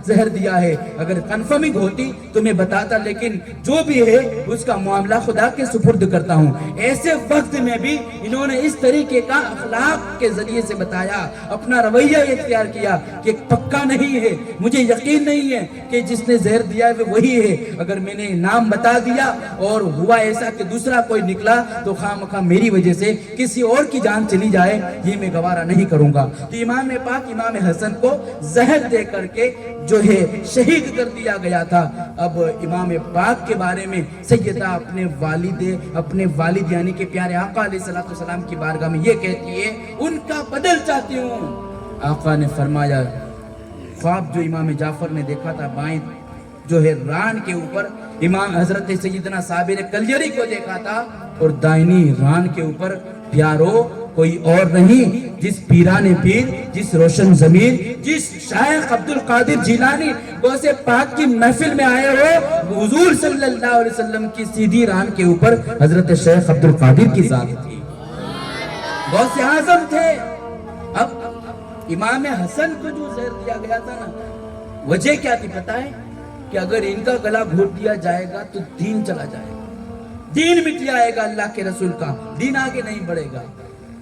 Speaker 1: زہر دیا ہے، اگر کنفرمنگ ہوتی تو میں بتاتا، لیکن جو بھی ہے اس کا معاملہ خدا کے سپرد کرتا ہوں۔ ایسے وقت میں بھی انہوں نے اس طریقے کا اخلاق کے ذریعے سے بتایا، اپنا رویہ اختیار کیا کہ پکا نہیں ہے، مجھے یقین نہیں ہے کہ جس نے زہر دیا ہے وہ وہی ہے، اگر میں نے نام بتا دیا اور ہوا ایسا کہ دوسرا کوئی نکلا تو خواہ میری وجہ سے کسی اور کی جان چلی جائے، یہ میں گوارا نہیں کروں گا۔ تو امام پاک امام حسن کو زہر دے کر کے جو ہے شہید کر دیا گیا تھا۔ اب امام پاک کے بارے میں سیدہ اپنے والد یعنی کہ پیارے آقا علیہ السلام کی بارگاہ میں یہ کہتی ہے، ان کا بدل چاہتی ہوں۔ آقا نے فرمایا، خواب جو امام جعفر نے دیکھا تھا، بائیں جو ہے ران کے اوپر امام حضرت سیدنا صابر کلیری کو دیکھا تھا، اور دائنی ران کے اوپر پیارو کوئی اور نہیں، جس پیران پیر، جس روشن ضمیر، جس شیخ عبد القادر جیلانی غوث پاک کی محفل میں آئے ہو، حضور صلی اللہ علیہ وسلم کی سیدھی ران کے اوپر حضرت شیخ عبد القادر کی ذات تھی، غوث اعظم تھے۔ اب امام حسن کو جو زہر دیا گیا تھا نا، وجہ کیا تھی پتہ ہے؟ کہ اگر ان کا گلا گھونٹ دیا جائے گا تو دین چلا جائے گا, دین مٹ جائے گا اللہ کے رسول کا, دین آگے نہیں بڑھے گا.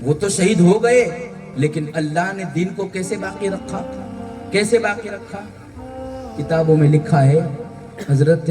Speaker 1: وہ تو شہید ہو گئے, لیکن اللہ نے دین کو کیسے باقی رکھا, کیسے باقی رکھا؟ کتابوں میں لکھا ہے حضرت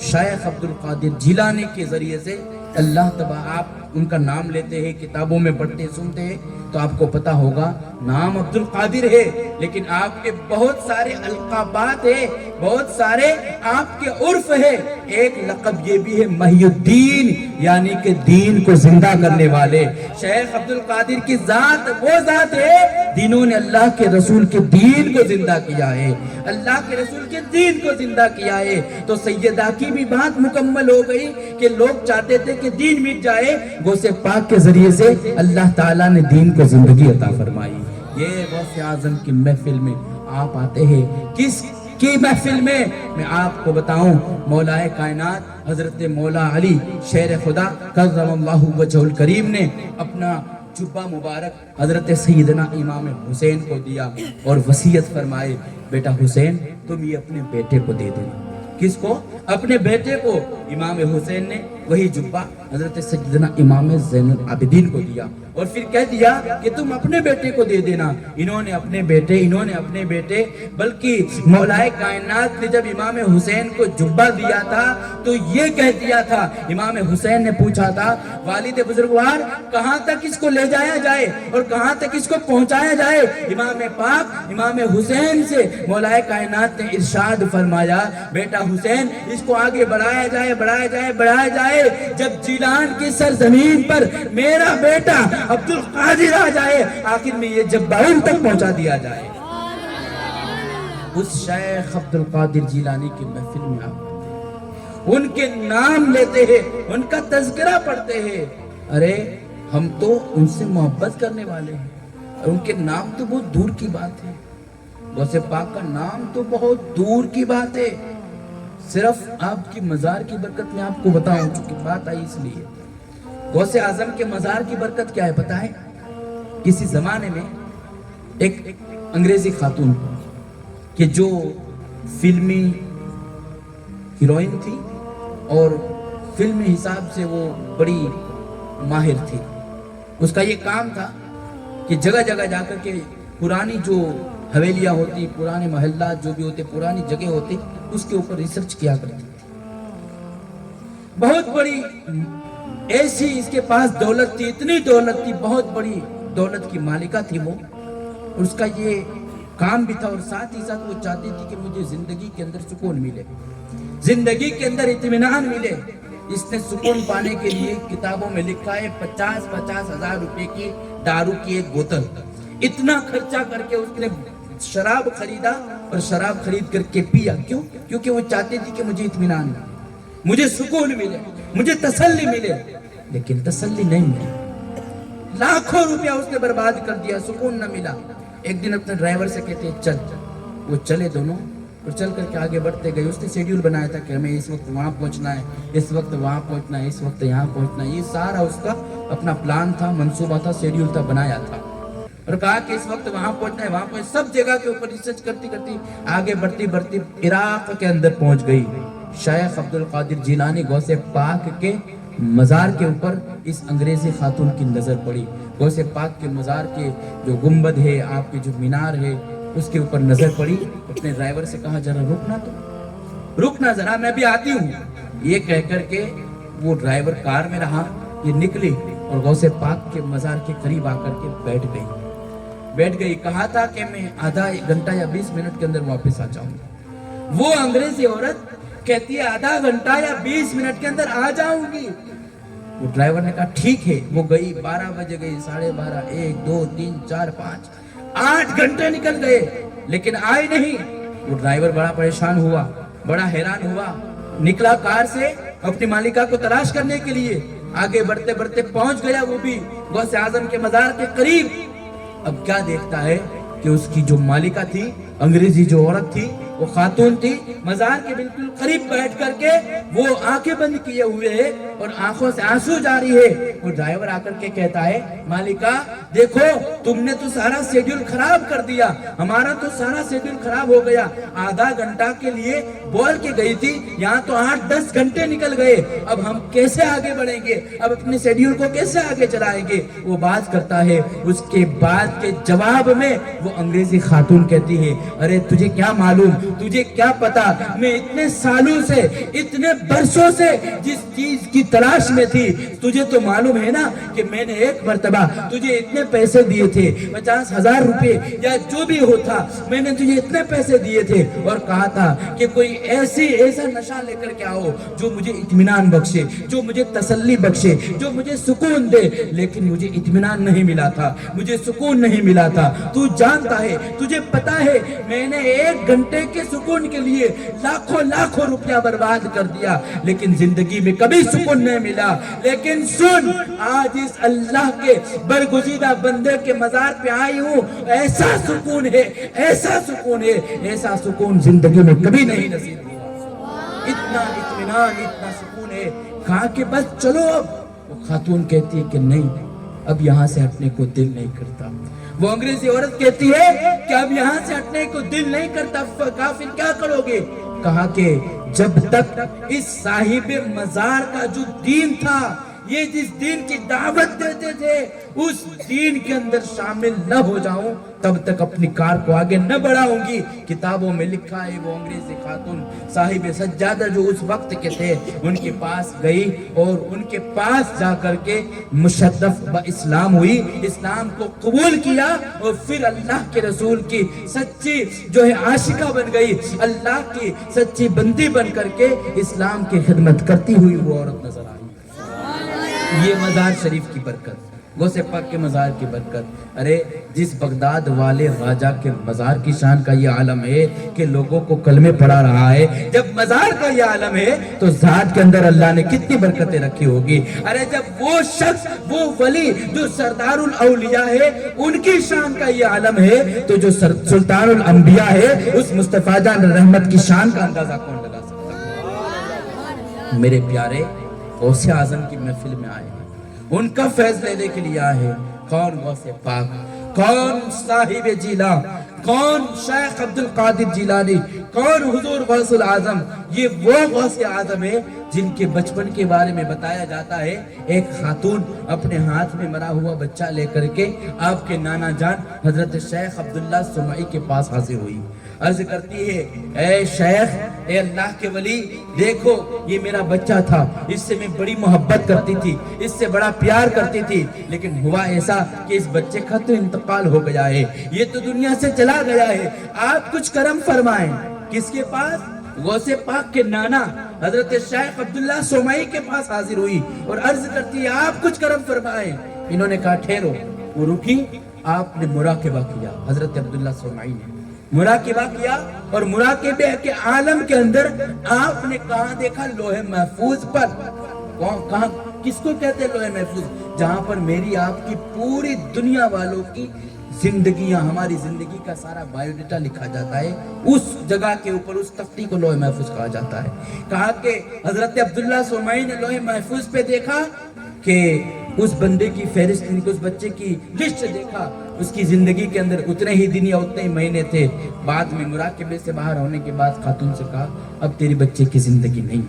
Speaker 1: شیخ عبد القادر جیلانی کے ذریعے سے اللہ تبارک, آپ ان کا نام لیتے ہیں, کتابوں میں پڑھتے سنتے ہیں تو آپ کو پتا ہوگا نام عبد القادر ہے, لیکن آپ کے بہت سارے القابات ہیں, بہت سارے آپ کے عرف ہے. ایک لقب یہ بھی ہے محی الدین, یعنی کہ دین کو زندہ کرنے والے. شیخ عبد القادر کی ذات وہ ذات ہے جنہوں نے اللہ کے رسول کے دین کو زندہ کیا ہے, اللہ کے رسول کے دین کو زندہ کیا ہے. تو سیدہ کی بھی بات مکمل ہو گئی کہ لوگ چاہتے تھے کہ دین مٹ جائے, غوث پاک کے ذریعے سے اللہ تعالیٰ نے دین کو زندگی عطا فرمائی. یہ غوث اعظم کی محفل میں آپ آتے ہیں, کس کی محفل میں؟ میں آپ کو بتاؤں, مولا کائنات حضرت مولا علی شیر خدا کرم اللہ وجہ الکریم نے اپنا جبہ مبارک حضرت سیدنا امام حسین کو دیا اور وصیت فرمائے, بیٹا حسین تم یہ اپنے بیٹے کو دے دینا. کس کو؟ اپنے بیٹے کو. امام حسین نے وہی جبہ حضرت سیدنا امام زین العابدین کو دیا اور پھر کہہ دیا کہ تم اپنے بیٹے کو دے دینا. انہوں نے اپنے بیٹے بلکہ مولا کائنات نے جب امام حسین کو جبہ دیا تھا تو یہ کہہ دیا تھا, امام حسین نے پوچھا تھا والد بزرگوار کہاں تک اس کو لے جایا جائے اور کہاں تک اس کو پہنچایا جائے؟ امام پاک امام حسین سے مولا کائنات نے ارشاد فرمایا, بیٹا حسین اس کو آگے بڑھایا جائے, بڑھایا جائے, بڑھایا جائے. جب جیلان کی سرزمین پر میرا بیٹا عبد القادر آ جائے, آخر میں یہ جبہ ان تک پہنچا دیا جائے. اس شیخ عبد القادر جیلانی کی محفل میں آپ ان کے نام لیتے ہیں, ان کا تذکرہ پڑھتے ہیں. ارے ہم تو ان سے محبت کرنے والے ہیں, اور ان کے نام تو بہت دور کی بات ہے. غوث پاک کا نام تو بہت دور کی بات ہے. صرف آپ کی مزار کی برکت میں آپ کو بتاؤں, چونکہ بات آئی اس لیے. غوث اعظم کے مزار کی برکت کیا ہے پتا ہے؟ کسی زمانے میں ایک انگریزی خاتون کہ جو فلمی ہیروئن تھی اور فلمی حساب سے وہ بڑی ماہر تھی. اس کا یہ کام تھا کہ جگہ جگہ جا کر کے پرانی جو حویلیاں ہوتی, پرانے محلات جو بھی ہوتے, پرانی جگہ ہوتی, اس کے اوپر ریسرچ کیا کرتی تھی. بہت بڑی ایسی اس کے پاس دولت تھی, اتنی دولت تھی, بہت بڑی دولت کی مالکہ تھی وہ. اور اس کا یہ کام بھی تھا, اور ساتھ ہی ساتھ وہ چاہتی تھی کہ مجھے زندگی کے اندر سکون ملے, زندگی کے اندر اطمینان ملے. اس نے سکون پانے کے لیے کتابوں میں لکھا ہے 50,000 روپے کی دارو کی ایک بوتل, اتنا خرچہ کر کے اس نے شراب خریدا اور شراب خرید کر کے پیا. کیوں؟ کیونکہ وہ چاہتی تھی کہ مجھے اطمینان ملے, مجھے سکون ملے, مجھے تسلی ملے. لیکن تسلی نہیں ملی, لاکھوں روپیہ اس نے برباد کر دیا, سکون نہ ملا. ایک دن اپنے ڈرائیور سے کہتے چل, وہ چلے دونوں اور چل کر کے آگے بڑھتے گئے. اس نے شیڈیول بنایا تھا کہ ہمیں اس وقت وہاں پہنچنا ہے, اس وقت وہاں پہنچنا ہے, اس وقت یہاں پہنچنا ہے. یہ سارا اس کا اپنا پلان تھا, منصوبہ تھا, شیڈیول تھا, بنایا تھا. اور کہا کہ اس وقت وہاں پہنچنا ہے, وہاں پہنچ, سب جگہ کے اوپر ریسرچ کرتی کرتی آگے بڑھتی بڑھتی عراق کے اندر پہنچ گئی. شیخ عبد القادر جیلانی غوث پاک کے مزار کے اوپر اس انگریزی خاتون کی نظر پڑی. غوث پاک کے مزار کے جو گنبد ہے, آپ کے جو مینار ہے, اس کے اوپر نظر پڑی. اپنے ڈرائیور سے کہا ذرا رکنا, تو رکنا ذرا, میں بھی آتی ہوں. یہ کہہ کر کے وہ ڈرائیور کار میں رہا, یہ نکلی اور غوث پاک کے مزار کے قریب آ کر کے بیٹھ گئی. کہا تھا کہ میں آدھا گھنٹہ یا 20 منٹ کے اندر واپس آ جاؤں گی. وہ انگریزی عورت کہتی ہے آدھا گھنٹہ یا 20 منٹ کے اندر آ جاؤں گی. وہ ڈرائیور نے کہا ٹھیک ہے. وہ گئی, 12 بجے گئی, 12:30, 1, 2, 3, 4, 5, 8 گھنٹے نکل گئے, لیکن آئے نہیں. وہ ڈرائیور بڑا پریشان ہوا, بڑا حیران ہوا, نکلا کار سے اپنی مالکہ کو تلاش کرنے کے لیے. آگے بڑھتے بڑھتے پہنچ گیا وہ بھی غوث اعظم کے مزار کے قریب. اب کیا دیکھتا ہے کہ اس کی جو مالکہ تھی, انگریزی جو عورت تھی, وہ خاتون تھی مزار کے بالکل قریب بیٹھ کر کے وہ آنکھیں بند کیے ہوئے ہے اور آنکھوں سے آنسو جاری ہے. وہ ڈرائیور آ کر کے کہتا ہے مالکہ دیکھو تم نے تو سارا شیڈیول خراب کر دیا, ہمارا تو سارا شیڈیول خراب ہو گیا. آدھا گھنٹہ کے لیے بول کے گئی تھی, یہاں تو 8-10 گھنٹے نکل گئے. اب ہم کیسے آگے بڑھیں گے, اب اپنے شیڈیول کو کیسے آگے چلائیں گے. وہ بات کرتا ہے. اس کے بعد کے جواب میں وہ انگریزی خاتون کہتی ہے ارے تجھے کیا معلوم, تجھے کیا پتا, میں اتنے سالوں سے اتنے برسوں سے جس چیز کی تلاش میں تھی, تجھے تو معلوم ہے نا کہ میں نے ایک مرتبہ تجھے اتنے پیسے دیے تھے, 50,000 روپے یا جو بھی ہوتا, میں نے تجھے اتنے پیسے دیے تھے اور کہا تھا کہ کوئی ایسا نشہ لے کر کے آؤ جو مجھے اطمینان بخشے, جو مجھے تسلی بخشے, جو مجھے سکون دے. لیکن مجھے اطمینان نہیں ملا تھا, مجھے سکون نہیں ملا تھا. تو جانتا ہے, تجھے پتا ہے میں نے 1 گھنٹے کے سکون کے لیے لاکھوں روپیہ برباد کر دیا, لیکن زندگی میں کبھی سکون نہیں ملا. لیکن سن, آج اس اللہ کے برگزیدہ بندے کے مزار پہ آئی ہوں, ایسا سکون ہے, ایسا سکون ہے, ایسا سکون زندگی میں کبھی نہیں نصیب ہوا. اتنا اطمینان, اتنا سکون ہے. کہا کہ بس چلو اب. وہ خاتون کہتی ہے کہ نہیں, اب یہاں سے ہٹنے کو دل نہیں کرتا. وہ انگریزی عورت کہتی ہے کہ اب یہاں سے ہٹنے کو دل نہیں کرتا. کہا پھر کیا کرو گے؟ کہا کہ جب تک اس صاحب مزار کا جو دین تھا, یہ جس دین کی دعوت دیتے تھے, اس دین کے اندر شامل نہ ہو جاؤں تب تک اپنی کار کو آگے نہ بڑھاؤں گی. کتابوں میں لکھا ہے وہ انگریزی خاتون صاحب سجادہ جو اس وقت کے تھے, ان کے پاس گئی اور ان کے پاس جا کر کے مشرف اسلام ہوئی, اسلام کو قبول کیا اور پھر اللہ کے رسول کی سچی جو ہے عاشقہ بن گئی, اللہ کی سچی بندی بن کر کے اسلام کی خدمت کرتی ہوئی وہ عورت نظر آئی. یہ مزار شریف کی برکت, غوث پاک کے مزار کی برکت. ارے جس بغداد والے راجہ کے مزار کی شان کا یہ عالم ہے کہ لوگوں کو کلمے پڑھا رہا ہے, جب مزار کا یہ عالم ہے تو ذات کے اندر اللہ نے کتنی برکتیں رکھی ہوگی. ارے جب وہ شخص, وہ ولی جو سردار الاولیاء ہے, ان کی شان کا یہ عالم ہے, تو جو سلطان الانبیاء ہے, اس مصطفیٰ جان رحمت کی شان کا اندازہ کون لگا سکتا؟ میرے پیارے غوث اعظم کی محفل میں آئے ہیں, ان کا فیض لینے کے لیے آئے ہیں. کون غوث پاک, کون صاحب جیلا, کون شیخ عبد القادر جیلانی, کون حضور غوث الاعظم. یہ وہ غوث اعظم ہے جن کے بچپن کے بارے میں بتایا جاتا ہے. ایک خاتون اپنے ہاتھ میں مرا ہوا بچہ لے کر کے آپ کے نانا جان حضرت شیخ عبداللہ سمعی کے پاس حاضر ہوئی. عرض کرتی ہے اے شیخ, اے اللہ کے ولی, دیکھو یہ میرا بچہ تھا, اس سے میں بڑی محبت کرتی تھی, اس سے بڑا پیار کرتی تھی, لیکن ہوا ایسا کہ اس بچے کا تو انتقال ہو گیا ہے, یہ تو دنیا سے چلا گیا ہے, آپ کچھ کرم فرمائیں. کس کے پاس؟ غوث پاک کے نانا حضرت شیخ عبداللہ سمعی کے پاس حاضر ہوئی اور عرض کرتی ہے آپ کچھ کرم فرمائیں. انہوں نے کہا ٹھہرو. وہ رکی, آپ نے مراقبہ کیا. حضرت عبداللہ سمعی نے مراقبہ کیا اور مراقبے کے عالم کے اندر آپ نے کہاں دیکھا؟ لوح محفوظ پر. کہاں, کس کو کہتے ہیں لوح محفوظ؟ جہاں پر میری آپ کی پوری دنیا والوں کی زندگیاں, ہماری زندگی کا سارا بایو ڈیٹا لکھا جاتا ہے, اس جگہ کے اوپر اس تختی کو لوح محفوظ کہا جاتا ہے. کہا کہ حضرت عبداللہ سمعی نے لوح محفوظ پہ دیکھا کہ اس بندے کی فہرست, اس بچے کی لسٹ دیکھا, اس کی زندگی کے اندر اتنے ہی دن یا اتنے ہی مہینے تھے. بعد میں مراقبے سے باہر ہونے کے بعد خاتون سے کہا اب تیری بچے کی زندگی نہیں,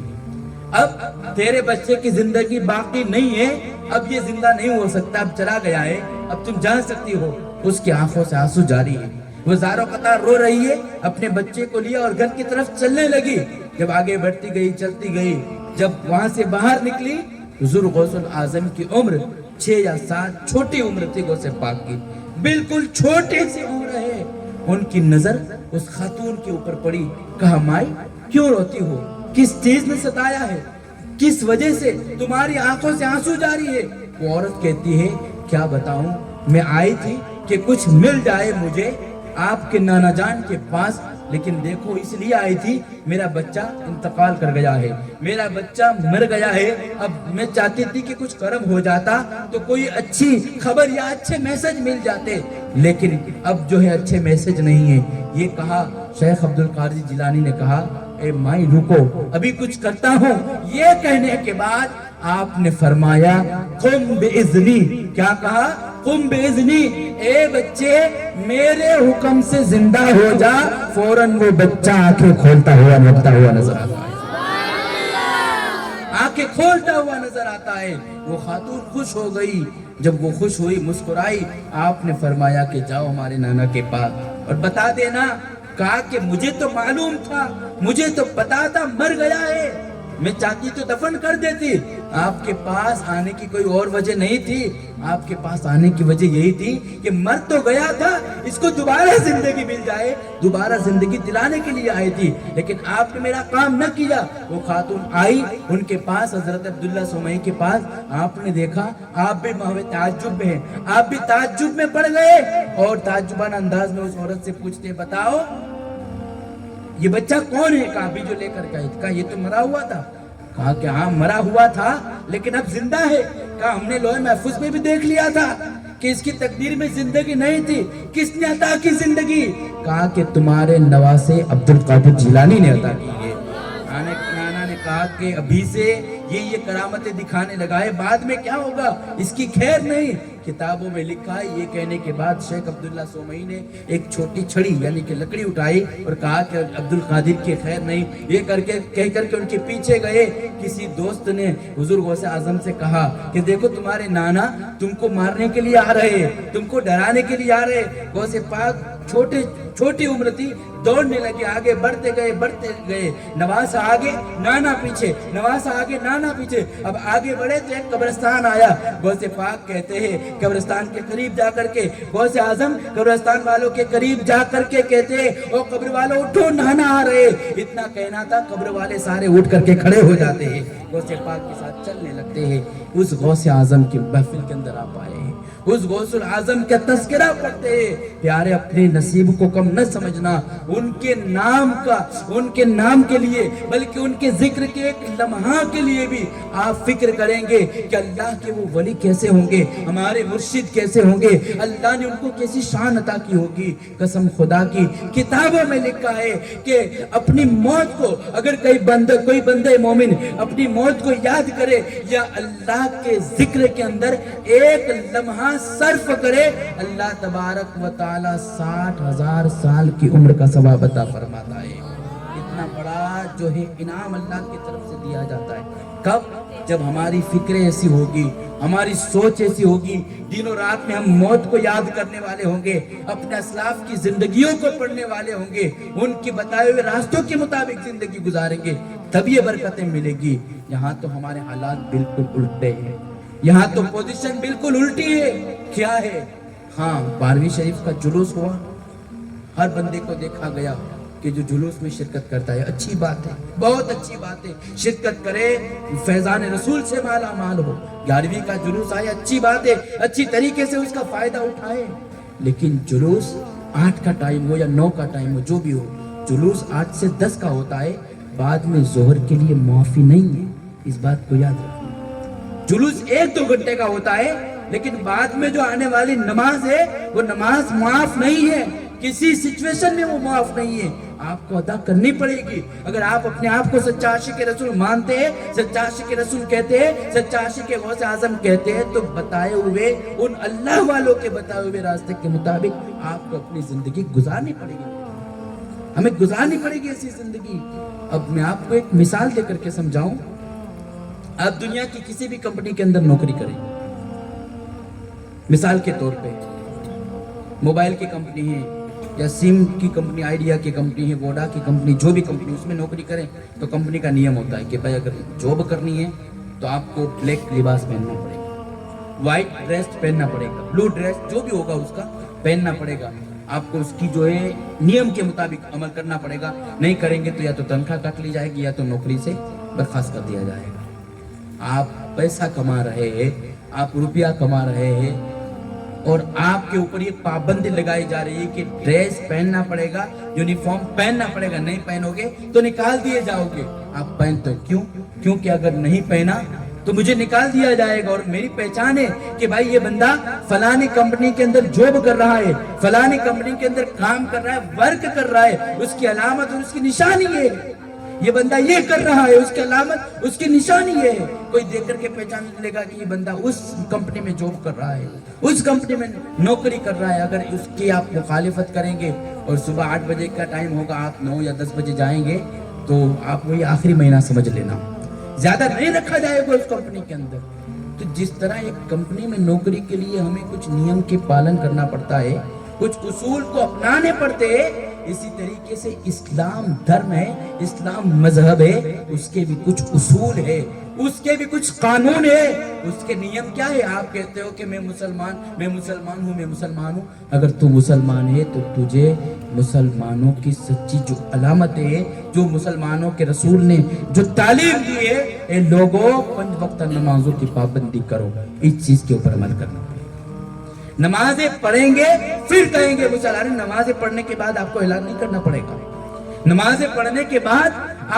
Speaker 1: اب تیرے بچے کی زندگی باقی نہیں ہے, اب یہ زندہ نہیں ہو سکتا, اب چلا گیا ہے, اب تم جان سکتی ہو. اس کی آنکھوں سے آنسو جاری ہے, وہ زاروں قطار رو رہی ہے, اپنے بچے کو لیا اور گھر کی طرف چلنے لگی. جب آگے بڑھتی گئی, چلتی گئی, جب وہاں سے باہر نکلی, حضور غوث الاعظم کی عمر 6 یا 7, چھوٹی عمر تھی غوث پاک کی, بالکل چھوٹے سی عمر ہے. ان کی نظر اس خاتون کے اوپر پڑی. کہا مائی کیوں روتی ہو, کس چیز نے ستایا ہے, کس وجہ سے تمہاری آنکھوں سے آنسو جاری ہے؟ وہ عورت کہتی ہے کیا بتاؤں, میں آئی تھی کہ کچھ مل جائے مجھے آپ کے نانا جان کے پاس لیکن دیکھو اس لیے آئی تھی میرا بچہ انتقال کر گیا ہے, میرا بچہ مر گیا ہے. اب میں چاہتی تھی کہ کچھ کرم ہو جاتا تو کوئی اچھی خبر یا اچھے میسج مل جاتے, لیکن اب جو ہے اچھے میسج نہیں ہے. یہ کہا شیخ عبد القادر جیلانی نے کہا اے مائی رکو ابھی کچھ کرتا ہوں. یہ کہنے کے بعد آپ نے فرمایا قم باذنی, کیا کہا؟ قم باذنی, اے بچے میرے حکم سے زندہ ہو جا. فوراً وہ بچہ آنکھیں کھولتا ہوا نظر آتا ہے, آنکھیں کھولتا ہوا نظر آتا ہے. وہ خاتون خوش ہو گئی. جب وہ خوش ہوئی مسکرائی, آپ نے فرمایا کہ جاؤ ہمارے نانا کے پاس اور بتا دینا. کہا کہ مجھے تو معلوم تھا, مجھے تو پتا تھا مر گیا ہے, میں چاہتی تو دفن کر دیتی. آپ کے پاس آنے کی کوئی اور وجہ نہیں تھی, آپ کے پاس آنے کی وجہ یہی تھی کہ مر تو گیا تھا, اس کو دوبارہ زندگی مل جائے, دوبارہ زندگی دلانے کے لیے آئی تھی. لیکن آپ نے میرا کام نہ کیا. وہ خاتون آئی ان کے پاس, حضرت عبداللہ سومئی کے پاس. آپ نے دیکھا آپ بھی محو تعجب میں ہیں, آپ بھی تعجب میں پڑ گئے اور تعجبانہ انداز میں اس عورت سے پوچھتے بتاؤ یہ بچہ کون ہے؟ کہا بھی جو لے کر گئے. کہا یہ تو مرا ہوا تھا. کہا کہ ہاں مرا ہوا تھا لیکن اب زندہ ہے. کہا ہم نے لوح محفوظ میں بھی دیکھ لیا تھا کہ اس کی تقدیر میں زندگی نہیں تھی, کس نے عطا کی زندگی؟ کہا کہ تمہارے نواسے عبد القادر جیلانی نے عطا کی ہے. نانا نے کہا کہ ابھی سے یہ کرامتیں دکھانے لگا ہے, بعد میں کیا ہوگا اس کی خیر نہیں. کتابوں میں لکھا ہے. یہ کہنے کے بعد شیخ عبداللہ سومئی نے ایک چھوٹی چھڑی یعنی کہ لکڑی اٹھائی اور کہا کہ عبد القادر کی خیر نہیں. یہ کہہ کر کے ان کے پیچھے گئے. کسی دوست نے حضور غوث اعظم سے کہا کہ دیکھو تمہارے نانا تم کو مارنے کے لیے آ رہے, تم کو ڈرانے کے لیے آ رہے. غوث پاک چھوٹی عمر تھی, دوڑنے لگے, آگے بڑھتے گئے. نواسا آگے نانا پیچھے, نواسا آگے نانا پیچھے. اب آگے بڑھے تو ایک قبرستان آیا. غوث پاک کہتے ہیں قبرستان کے قریب جا کر کے غوث اعظم قبرستان والوں کے قریب جا کر کے کہتے ہیں او قبر والوں اٹھو نانا آ رہے. اتنا کہنا تھا قبر والے سارے اٹھ کر کے کھڑے ہو جاتے ہیں, غوث پاک کے ساتھ چلنے لگتے ہیں. اس غوث اعظم کی محفل کے اندر آپ آئے ہیں, اس غوث العظم کا تذکرہ پڑھتے ہیں. پیارے اپنے نصیب کو کم نہ سمجھنا, ان کے نام کے لیے بلکہ ان کے ذکر کے ایک لمحہ کے لیے بھی آپ فکر کریں گے کہ اللہ کے وہ ولی کیسے ہوں گے, ہمارے مرشد کیسے ہوں گے, اللہ نے ان کو کیسی شان عطا کی ہوگی. قسم خدا کی کتابوں میں لکھا ہے کہ اپنی موت کو اگر کوئی بندہ مومن اپنی موت کو یاد کرے یا اللہ کے ذکر کے اندر ایک لمحہ صرف کرے, اللہ تبارک و تعالی 60,000 سال کی عمر کا ثواب عطا فرماتا ہے. اتنا بڑا جو ہے انعام اللہ کی طرف سے دیا جاتا ہے. کب؟ جب ہماری فکریں ایسی ہوگی, ہماری سوچ ایسی ہوگی, دن و رات میں ہم موت کو یاد کرنے والے ہوں گے, اپنے اسلاف کی زندگیوں کو پڑھنے والے ہوں گے, ان کی بتائے ہوئے راستوں کے مطابق زندگی گزاریں گے, تب یہ برکتیں ملے گی. یہاں تو ہمارے حالات بالکل الٹے ہیں, یہاں تو پوزیشن بالکل الٹی ہے. کیا ہے؟ ہاں 12ویں شریف کا جلوس ہوا, ہر بندے کو دیکھا گیا کہ جو جلوس میں شرکت کرتا ہے اچھی بات ہے, بہت اچھی بات ہے, شرکت کرے, فیضان رسول سے مالا مال ہو. 11ویں کا جلوس آیا, اچھی بات ہے, اچھی طریقے سے اس کا فائدہ اٹھائے. لیکن جلوس 8 کا ٹائم ہو یا 9 کا ٹائم ہو, جو بھی ہو, جلوس 8 سے 10 کا ہوتا ہے, بعد میں ظہر کے لیے معافی نہیں ہے. اس بات کو یاد رکھنا. جلوس 1-2 گھنٹے کا ہوتا ہے, لیکن بعد میں جو آنے والی نماز ہے وہ نماز معاف نہیں ہے, کسی سچویشن میں وہ معاف نہیں ہے, آپ کو ادا کرنی پڑے گی. اگر آپ اپنے آپ کو سچا عاشق رسول مانتے ہیں, سچا عاشق رسول کہتے ہیں, سچا عاشق غوث اعظم کہتے ہیں, تو بتائے ہوئے ان اللہ والوں کے بتائے ہوئے راستے کے مطابق آپ کو اپنی زندگی گزارنی پڑے گی, ہمیں گزارنی پڑے گی ایسی زندگی. اب میں آپ کو ایک مثال دے کر کے سمجھاؤں. آپ دنیا کی کسی بھی کمپنی کے اندر نوکری کریں, مثال کے طور پہ موبائل کی کمپنی ہے یا سم کی کمپنی, آئیڈیا کی کمپنی ہے, ووڈا کی کمپنی, جو بھی کمپنی اس میں نوکری کریں تو کمپنی کا نیم ہوتا ہے کہ بھائی اگر جاب کرنی ہے تو آپ کو بلیک لباس پہننا پڑے گا, وائٹ ڈریس پہننا پڑے گا, بلو ڈریس جو بھی ہوگا اس کا پہننا پڑے گا. آپ کو اس کی جو ہے نیم کے مطابق عمل کرنا پڑے گا. نہیں کریں گے تو یا تو تنخواہ کاٹ لی جائے گی یا تو نوکری سے برخاست کر دیا جائے گا. آپ پیسہ کما رہے ہیں, آپ روپیہ کما رہے ہیں اور آپ کے اوپر یہ پابندی لگائی جا رہی ہے کہ ڈریس پہننا پڑے گا, یونیفارم پہننا پڑے گا, نہیں پہنو گے تو نکال دیے جاؤ گے. آپ پہنتے کیوں؟ کیونکہ اگر نہیں پہنا تو مجھے نکال دیا جائے گا, اور میری پہچان ہے کہ بھائی یہ بندہ فلانی کمپنی کے اندر جاب کر رہا ہے, فلانی کمپنی کے اندر کام کر رہا ہے, ورک کر رہا ہے, اس کی علامت اور اس کی نشانی ہے. یہ بندہ یہ کر رہا ہے, اس کی علامت اس کی نشانی ہے. کوئی دیکھ کر کے پہچان لے گا کہ یہ بندہ اس کمپنی میں جاب کر رہا ہے, اس کمپنی میں نوکری کر رہا ہے. اگر اس کی آپ مخالفت کریں گے اور صبح 8 بجے کا ٹائم ہوگا, آپ 9 یا 10 بجے جائیں گے, تو آپ وہی آخری مہینہ سمجھ لینا, زیادہ نہیں رکھا جائے گا اس کمپنی کے اندر. تو جس طرح ایک کمپنی میں نوکری کے لیے ہمیں کچھ نیم کے پالن کرنا پڑتا ہے, کچھ اصول کو اپنانے پڑتے ہیں, اسی طریقے سے اسلام دھرم ہے, اسلام مذہب ہے, اس کے بھی کچھ اصول ہے, اس کے بھی کچھ قانون ہے, اس کے نیم کیا ہے. آپ کہتے ہو کہ میں مسلمان ہوں. اگر تو مسلمان ہے تو تجھے مسلمانوں کی سچی جو علامت ہے, جو مسلمانوں کے رسول نے جو تعلیم دی ہے, اے لوگوں 5 وقت نمازوں کی پابندی کرو, اس چیز کے اوپر عمل کرنا. نمازیں پڑھیں گے پھر کہیں گے مسلمان. نمازیں پڑھنے کے بعد آپ کو اعلان نہیں کرنا پڑے گا, نمازیں پڑھنے کے بعد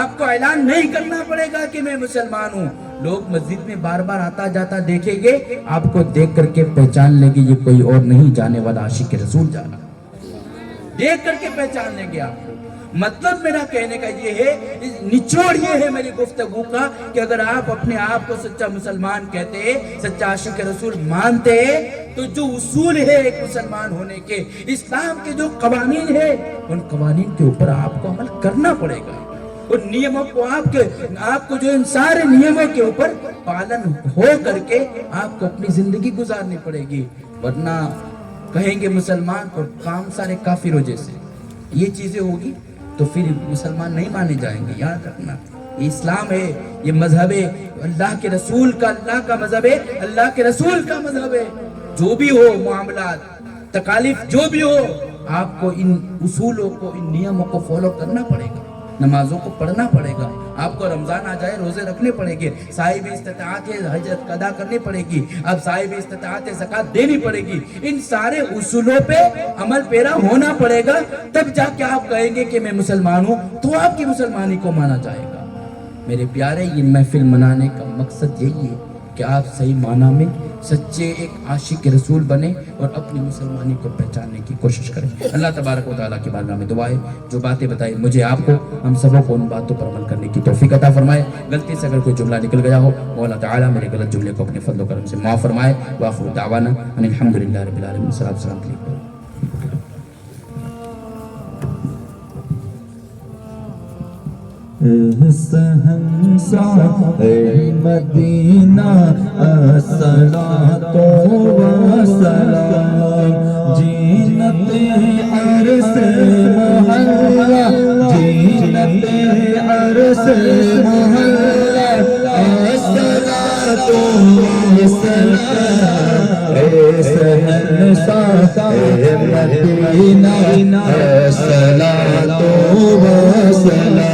Speaker 1: آپ کو اعلان نہیں کرنا پڑے گا کہ میں مسلمان ہوں. لوگ مسجد میں بار بار آتا جاتا دیکھیں گے, آپ کو دیکھ کر کے پہچان لیں گے یہ کوئی اور نہیں جانے والا عاشق رسول جانا, دیکھ کر کے پہچان لیں گے آپ کو. مطلب میرا کہنے کا یہ ہے, نچوڑ یہ ہے میری گفتگو کا, کہ اگر آپ اپنے آپ کو سچا مسلمان کہتے ہیں, سچا عاشق رسول مانتے ہیں, تو جو اصول ہے ایک مسلمان ہونے کے, اسلام کے جو قوانین ہے, ان قوانین کے اوپر آپ کو عمل کرنا پڑے گا. اور نیموں کو آپ کو جو ان سارے نیموں کے اوپر پالن ہو کر کے آپ کو اپنی زندگی گزارنی پڑے گی. ورنہ کہیں گے مسلمان اور کام سارے کافروں جیسے, یہ چیزیں ہوگی تو پھر مسلمان نہیں مانے جائیں گے. یاد رکھنا, یہ اسلام ہے, یہ مذہب ہے اللہ کے رسول کا, اللہ کا مذہب ہے, اللہ کے رسول کا مذہب ہے. جو بھی ہو معاملات, تکالیف جو بھی ہو, آپ کو ان اصولوں کو, ان نیموں کو فالو کرنا پڑے گا. نمازوں کو پڑھنا پڑے گا, آپ کو رمضان آ جائے روزے رکھنے پڑیں گے, صاحب استطاعت ہے حج ادا کرنی پڑے گی, اب صاحب استطاعت ہے زکات دینی پڑے گی. ان سارے اصولوں پہ عمل پیرا ہونا پڑے گا, تب جا کے آپ کہیں گے کہ میں مسلمان ہوں, تو آپ کی مسلمانی کو مانا جائے گا. میرے پیارے, یہ محفل منانے کا مقصد یہی ہے کہ آپ صحیح معنی میں سچے ایک عاشق رسول بنے اور اپنی مسلمانی کو پہچاننے کی کوشش کریں. اللہ تبارک و تعالیٰ کی بارگاہ میں دعا ہے, جو باتیں بتائی مجھے آپ کو, ہم سبوں کو ان باتوں پر عمل کرنے کی توفیق عطا فرمائے. غلطی سے اگر کوئی جملہ نکل گیا ہو, مولا تعالیٰ میرے غلط جملے کو اپنے فضل و کرم سے معاف فرمائے. وآخر دعوانا ان الحمدللہ رب العالمین. السلام علیکم.
Speaker 2: شہنشاہ مدینہ الصلاۃ والسلام, زینت عرش محلہ, زینت عرش محلہ, الصلاۃ والسلام. اے شہنشاہ مدینہ الصلاۃ والسلام,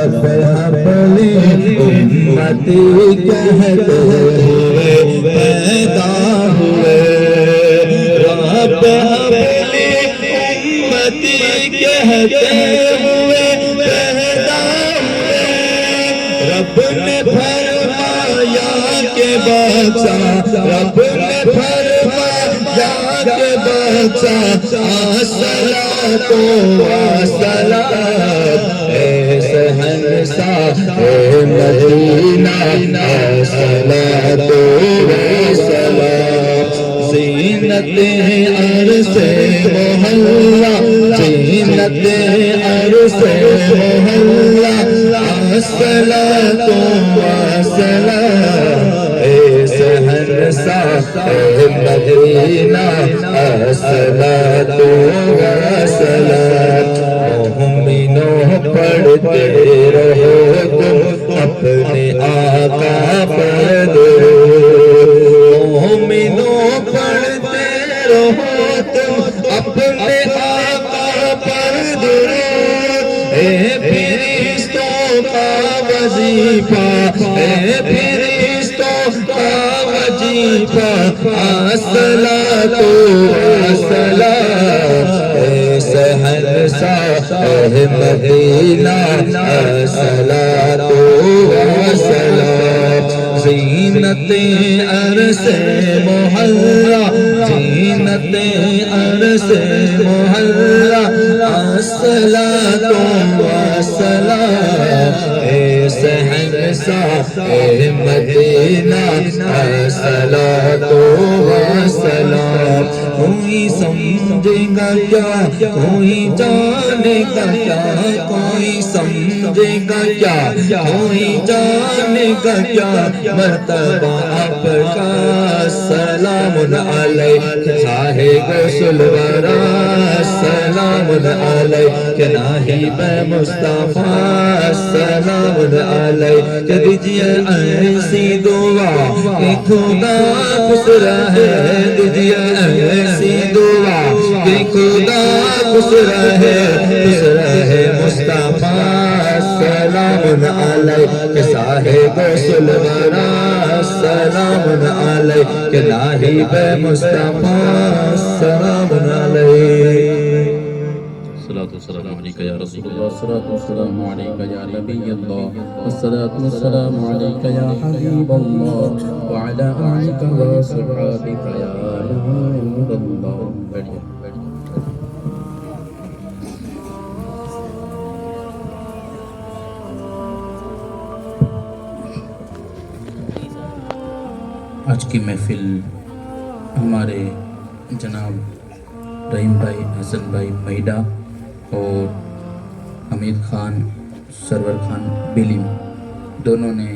Speaker 2: اپنی امتی کہتے ہوئے پیدا ہوئے, رب اپنی امتی کہتے ہوئے پیدا ہوئے. رب نے فرمایا کہ بچہ, رب نے فرمایا کہ بچہ, الصلاۃ والسلام. شہنشاہ مدینہ الصلاۃ والسلام, زینت عرش محلہ, زینت عرش محلہ, الصلاۃ والسلام. اے شہنشاہ مدینہ الصلاۃ والسلام. مومنوں پڑھتے رہو تم اپنے آقا پر درود, مومنوں پڑھتے رہو تم اپنے آقا پر درود. اے فرشتوں کا وظیفہ, اے فرشتوں کا وظیفہ, وجیفہ الصلاۃ والسلام اے شہنشاہ مدینہ الصلاۃ والسلام زینت عرش محلہ زینت عرش محلہ الصلاۃ والسلام اے شہنشاہ مدینہ الصلاۃ والسلام کوئی سمجھے گا کیا کوئی جانے گا کیا کوئی سمجھے گا کیا کوئی جانے گا کیا مرتبہ آپ کا سلام علیک شاہ غسل ورا سلام علیک ناہب مصطفیٰ سلام علیک دیجیے ایسی دعا کہ خدا خوش رہے دیجیے ایسی دعا کہ خدا خوش رہے مصطفیٰ سلام علیک شاہ غسل ورا سلام علیک ناہب مصطفیٰ سلام علیک
Speaker 1: الصلاة والسلام عليك يا رسول الله الصلاة والسلام عليك يا نبي الله والصلاة والسلام عليك يا حبيب الله وعلى آلك وصحبك يا نور الله آج کی محفل ہمارے جناب رحیم بھائی حسن بھائی میڈا اور حمید خان سرور خان بیلیم دونوں نے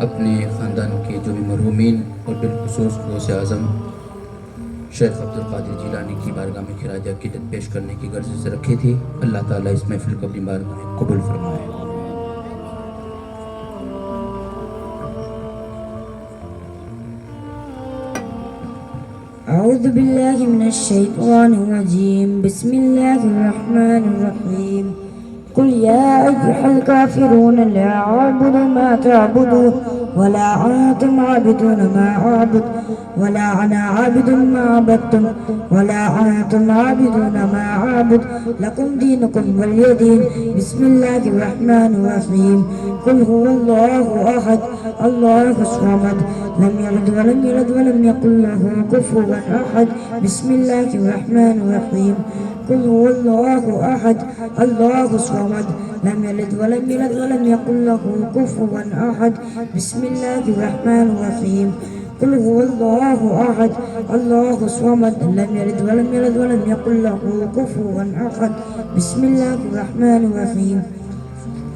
Speaker 1: اپنے خاندان کے جو بھی مرحومین اور بالخصوص غوث اعظم شیخ عبدالقادر جیلانی کی بارگاہ میں خراج عقیدت پیش کرنے کی غرض سے رکھی تھی. اللہ تعالیٰ اس محفل کو اپنی بارگاہ میں قبول فرمائے.
Speaker 3: أعوذ بالله من الشيطان الرجيم بسم الله الرحمن الرحيم قل يا أيها الكافرون لا أعبد ما تعبدون ولا أنتم عابدون ما أعبد ولا أنا عابد ما عبدتم ولا أنتم عابدون ما أعبد لكم دينكم ولي دين بسم الله الرحمن الرحيم قل هو الله أحد الله الصمد لم يلد ولم يولد ولم يكن له كفوا أحد بسم الله الرحمن الرحيم قل هو الله أحد الله الصمد لم يلد ولم يولد ولم يكن له كفوا أحد بسم الله الرحمن الرحيم قل هو الله أحد الله الصمد لم يلد ولم يولد ولم يكن له كفوا أحد بسم الله الرحمن الرحيم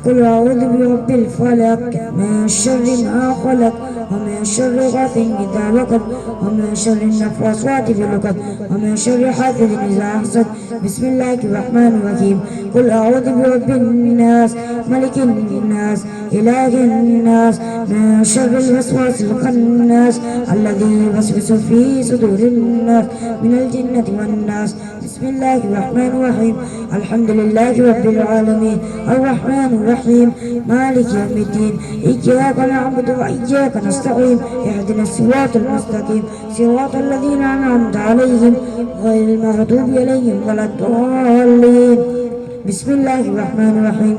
Speaker 3: قل أعوذ برب الفلق من شر ما خلق ومن شر غاسق إذا وقب ومن شر النفاثات في العقد ومن شر حاسد إذا حسد بسم الله الرحمن الرحيم قل أعوذ برب الناس ملك الناس إله الناس من شر الوسواس الخناس الذي يوسوس في صدور الناس من الجنة والناس بسم الله الرحمن الرحيم الحمد لله رب العالمين الرحمن الرحيم مالك يوم الدين إياك نعبد وإياك نستعين اهدنا الصراط المستقيم صراط الذين أنعمت عليهم غير المغضوب عليهم ولا الضالين بسم الله الرحمن الرحيم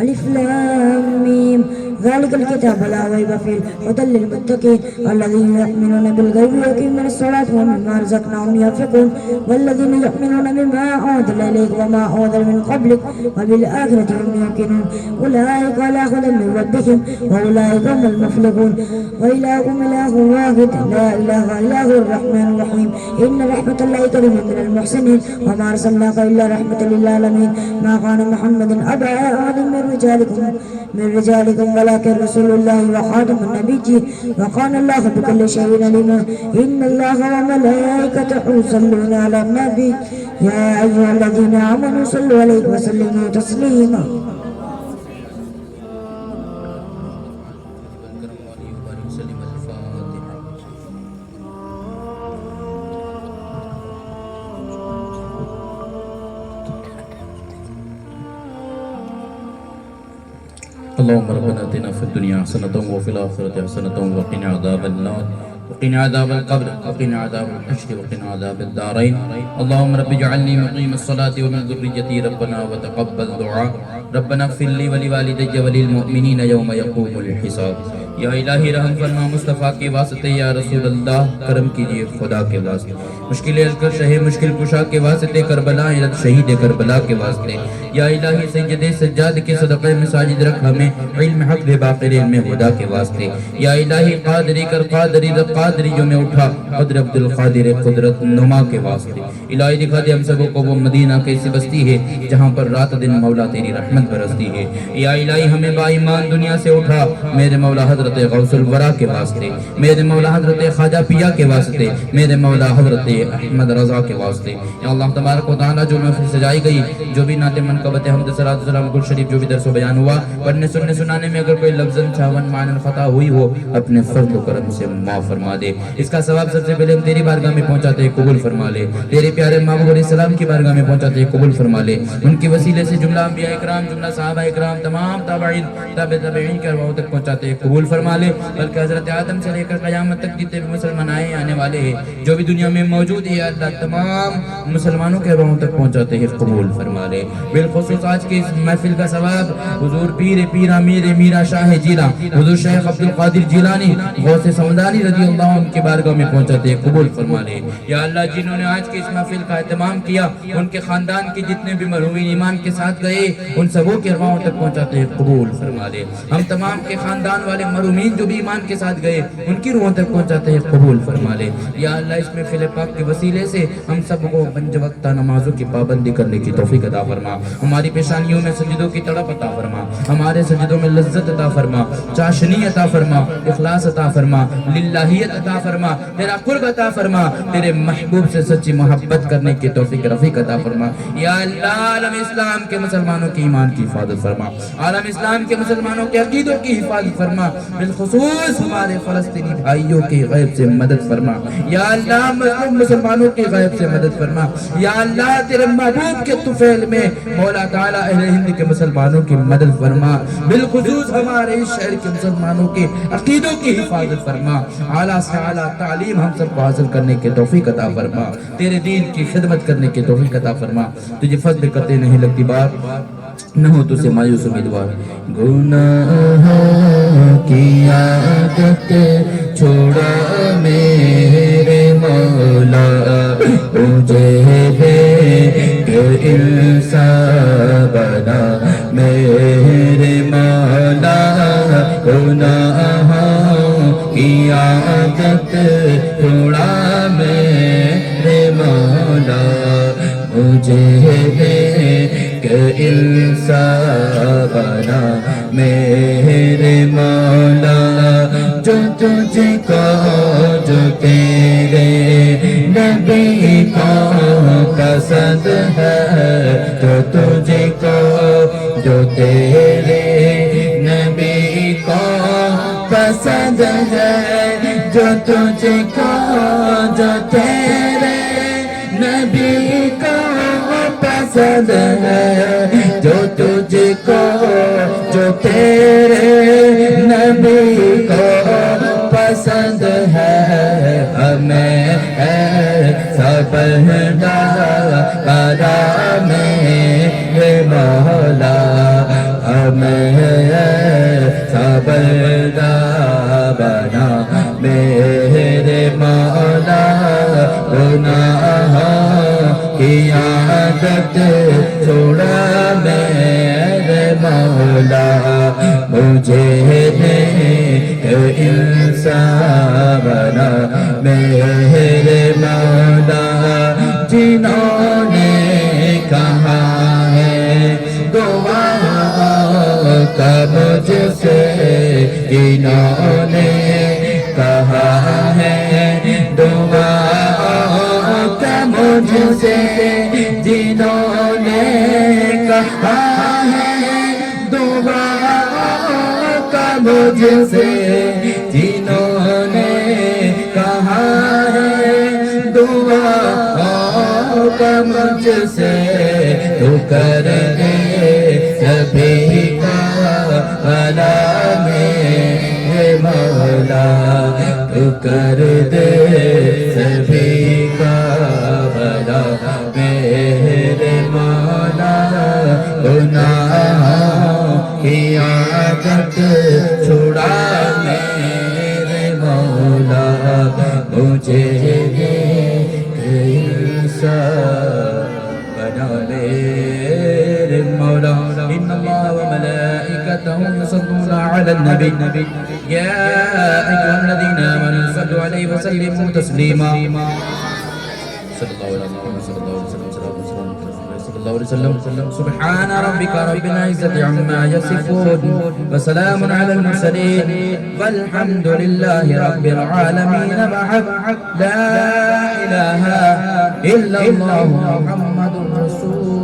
Speaker 3: ألف لام ميم ذلك الكتاب لا ريب فيه هدى للمتقين الذين يؤمنون بالغيب ويقيمون الصلاة ومما رزقناهم ينفقون والذين يؤمنون بما أنزل إليك وما أنزل من قبلك وبالآخرة هم يوقنون أولئك على هدى من ربهم وأولئك هم المفلحون وإلهكم إله واحد لا إله إلا هو الرحمن الرحيم إن رحمة الله قريب من المحسنين وما أرسلناك إلا رحمة للعالمين ما كان محمد أبا أحد من رجالكم ولكن رسول الله وخاتم النبيين وكان الله بكل شيء عليما إن الله وملائكته يصلون على النبي يا أيها الذين آمنوا صلوا عليه وسلموا تسليما
Speaker 1: اللهم ربنا آتنا في الدنيا حسنة وفي الآخرة حسنة وقنا عذاب النار وقنا عذاب القبر وقنا عذاب الحشر وقنا عذاب الدارين اللهم رب اجعلني مقيم الصلاة ومن ذريتي ربنا وتقبل دعاء ربنا اغفر لي ولوالدي وللمؤمنين يوم يقوم الحساب یا الہی رحم فرما مصطفیٰ کے واسطے، یا رسول اللہ کرم کیجئے خدا کے واسطے، مشکل الکر شہ مشکل کشا کے واسطے، کربلا عزت شہید کربلا کے واسطے، یا الہی سید سجاد کے صدقے مساجد رکھ ہمیں علم حق دے باقر علم خدا کے واسطے، یا الہی قادری کر قادری رب قادری جو میں اٹھا قدر عبد القادر قدرت نما کے واسطے، الہی دکھا دے ہم سبوں کو وہ مدینہ کیسی بستی ہے جہاں پر رات دن مولا تیری رحمت برستی ہے، یا الہی ہمیں با ایمان دنیا سے اٹھا میرے مولا حضرت غوث الورا کے واسطے، میرے مولا حضرت خواجہ پیا کے واسطے، میرے مولا حضرت احمد رضا کے واسطے، یا اللہ تبارک و تعالی جو محفل سجائی گئی، جو بھی نعت منقبت حمد صلاۃ السلام گل شریف جو بھی درس و بیان ہوا، پڑھنے سننے سنانے میں اگر کوئی لفظ چھاون معنی خطا ہوئی ہو اپنے فضل و کرم سے معاف فرما دے، اس کا ثواب سب سے پہلے ہم تیری بارگاہ میں پہنچاتے ہیں قبول فرما لے، تیرے پیارے محبوب علیہ السلام کی بارگاہ میں پہنچاتے ہیں قبول فرما لے، ان کے وسیلے سے جملہ انبیاء اکرام جملہ صحابہ اکرام تمام تابعین تابع تابعین کے ارواحوں تک پہنچاتے ہیں قبول فرما لے، بلکہ حضرت آدم سے لے کر قیامت تک جتنے بھی مسلمان آنے والے ہیں جو بھی دنیا میں موجود ہے، اللہ تمام مسلمانوں کے ارواحوں تک پہنچاتے ہیں قبول فرما لے، بالخصوص آج کی اس محفل کا ثواب حضور پیر امیر میرا شاہ جیلا حضور شیخ عبد القادر جیلانی غوث سمدانی رضی اللہ عنہ کی بارگاہ میں پہنچاتے ہیں قبول فرما لے، یا اللہ جنہوں نے آج کی اس محفل کا اہتمام کیا ان کے خاندان کے جتنے بھی مرحومین ایمان کے ساتھ گئے ان سبوں کے ارواحوں تک پہنچاتے ہیں قبول فرما لے، ہم تمام کے خاندان والے مرحومین جو بھی ایمان کے ساتھ گئے ان کی روحوں تک پہنچاتے ہیں قبول فرما لے، یا اللہ اس محفل پاک کے وسیلے سے ہم سب کو پنج وقتہ نمازوں کی پابندی کرنے کی توفیق عطا فرما، ہماری پیشانیوں میں سجدوں کی تڑپ عطا فرما، ہمارے سجدوں میں لذت عطا فرما، چاشنی عطا فرما، اخلاص عطا فرما، للہیت عطا فرما، تیرا قرب عطا فرما، تیرے محبوب سے سچی محبت کرنے کی توفیق رفیق عطا فرما، یا اللہ عالم اسلام کے مسلمانوں کی ایمان کی حفاظت فرما، عالم اسلام کے مسلمانوں کے عقیدوں کی حفاظت فرما، بالخصوص ہمارے فلسطینی بھائیوں کی غیب سے مدد فرما، یا اللہ مظلوم مسلمانوں کی غیب سے مدد فرما، یا اللہ تیرے محبوب کے طفیل میں مولا تعالی اہل ہند کے مسلمانوں کی مدد فرما، بالخصوص ہمارے اس شہر کے مسلمانوں کے عقیدوں کی حفاظت فرما، اعلیٰ سے اعلیٰ تعلیم ہم سب کو حاصل کرنے کی توفیق عطا فرما، تیرے دین کی خدمت کرنے کی توفیق عطا فرما، تجھے فضل کرتے نہیں لگتی بات نہ ہو تو سے مایوس امیدوار، گناہوں کی عادت چھوڑا میرے مولا مجھے انسان بنا میرے مولا، گناہوں کی عادت چھوڑا میرے مولا مجھے انسان بنا میرے مولا، جو تجھ کو جو تیرے نبی کو پسند ہے، جو تجھ کو جو تیرے نبی کو پسند ہے، جو تجھ کو جو تیرے نبی کو پسند ہے، جو تجھ کو جو تیرے نبی کو پسند ہے، ہمیں سب بنا میرے مولا، ہمیں سب بنا میرے مولا، گناہوں کی عادت چھوڑا میرے مولا مجھے انسان بنا میرے مولا، جنہوں نے کہا ہے دعا کا مجھ سے، جنہوں نے کہا ہے دعا کا مجھ سے، جنہوں نے کہا ہے دعا کا مجھ سے، جنہوں نے کہا ہے دعا کا مجھ سے، تو کر دے
Speaker 2: سبھی کا بھلا میرے مولا تو کر دے سبھی کا بھلا میرے مولا گناہوں کی عادت چھڑا میرے مولا مجھے کیسا بنا میرے مولا ان اللہ وملائکتہ یصلون علی النبی یا ایھا الذین آمنوا صلوا علیہ وسلموا تسلیما صلی اللہ علیہ وسلم سبحان ربک رب العزت عما یصفون وسلام علی المرسلین والحمد للہ رب العالمین لا الہ الا اللہ محمد رسول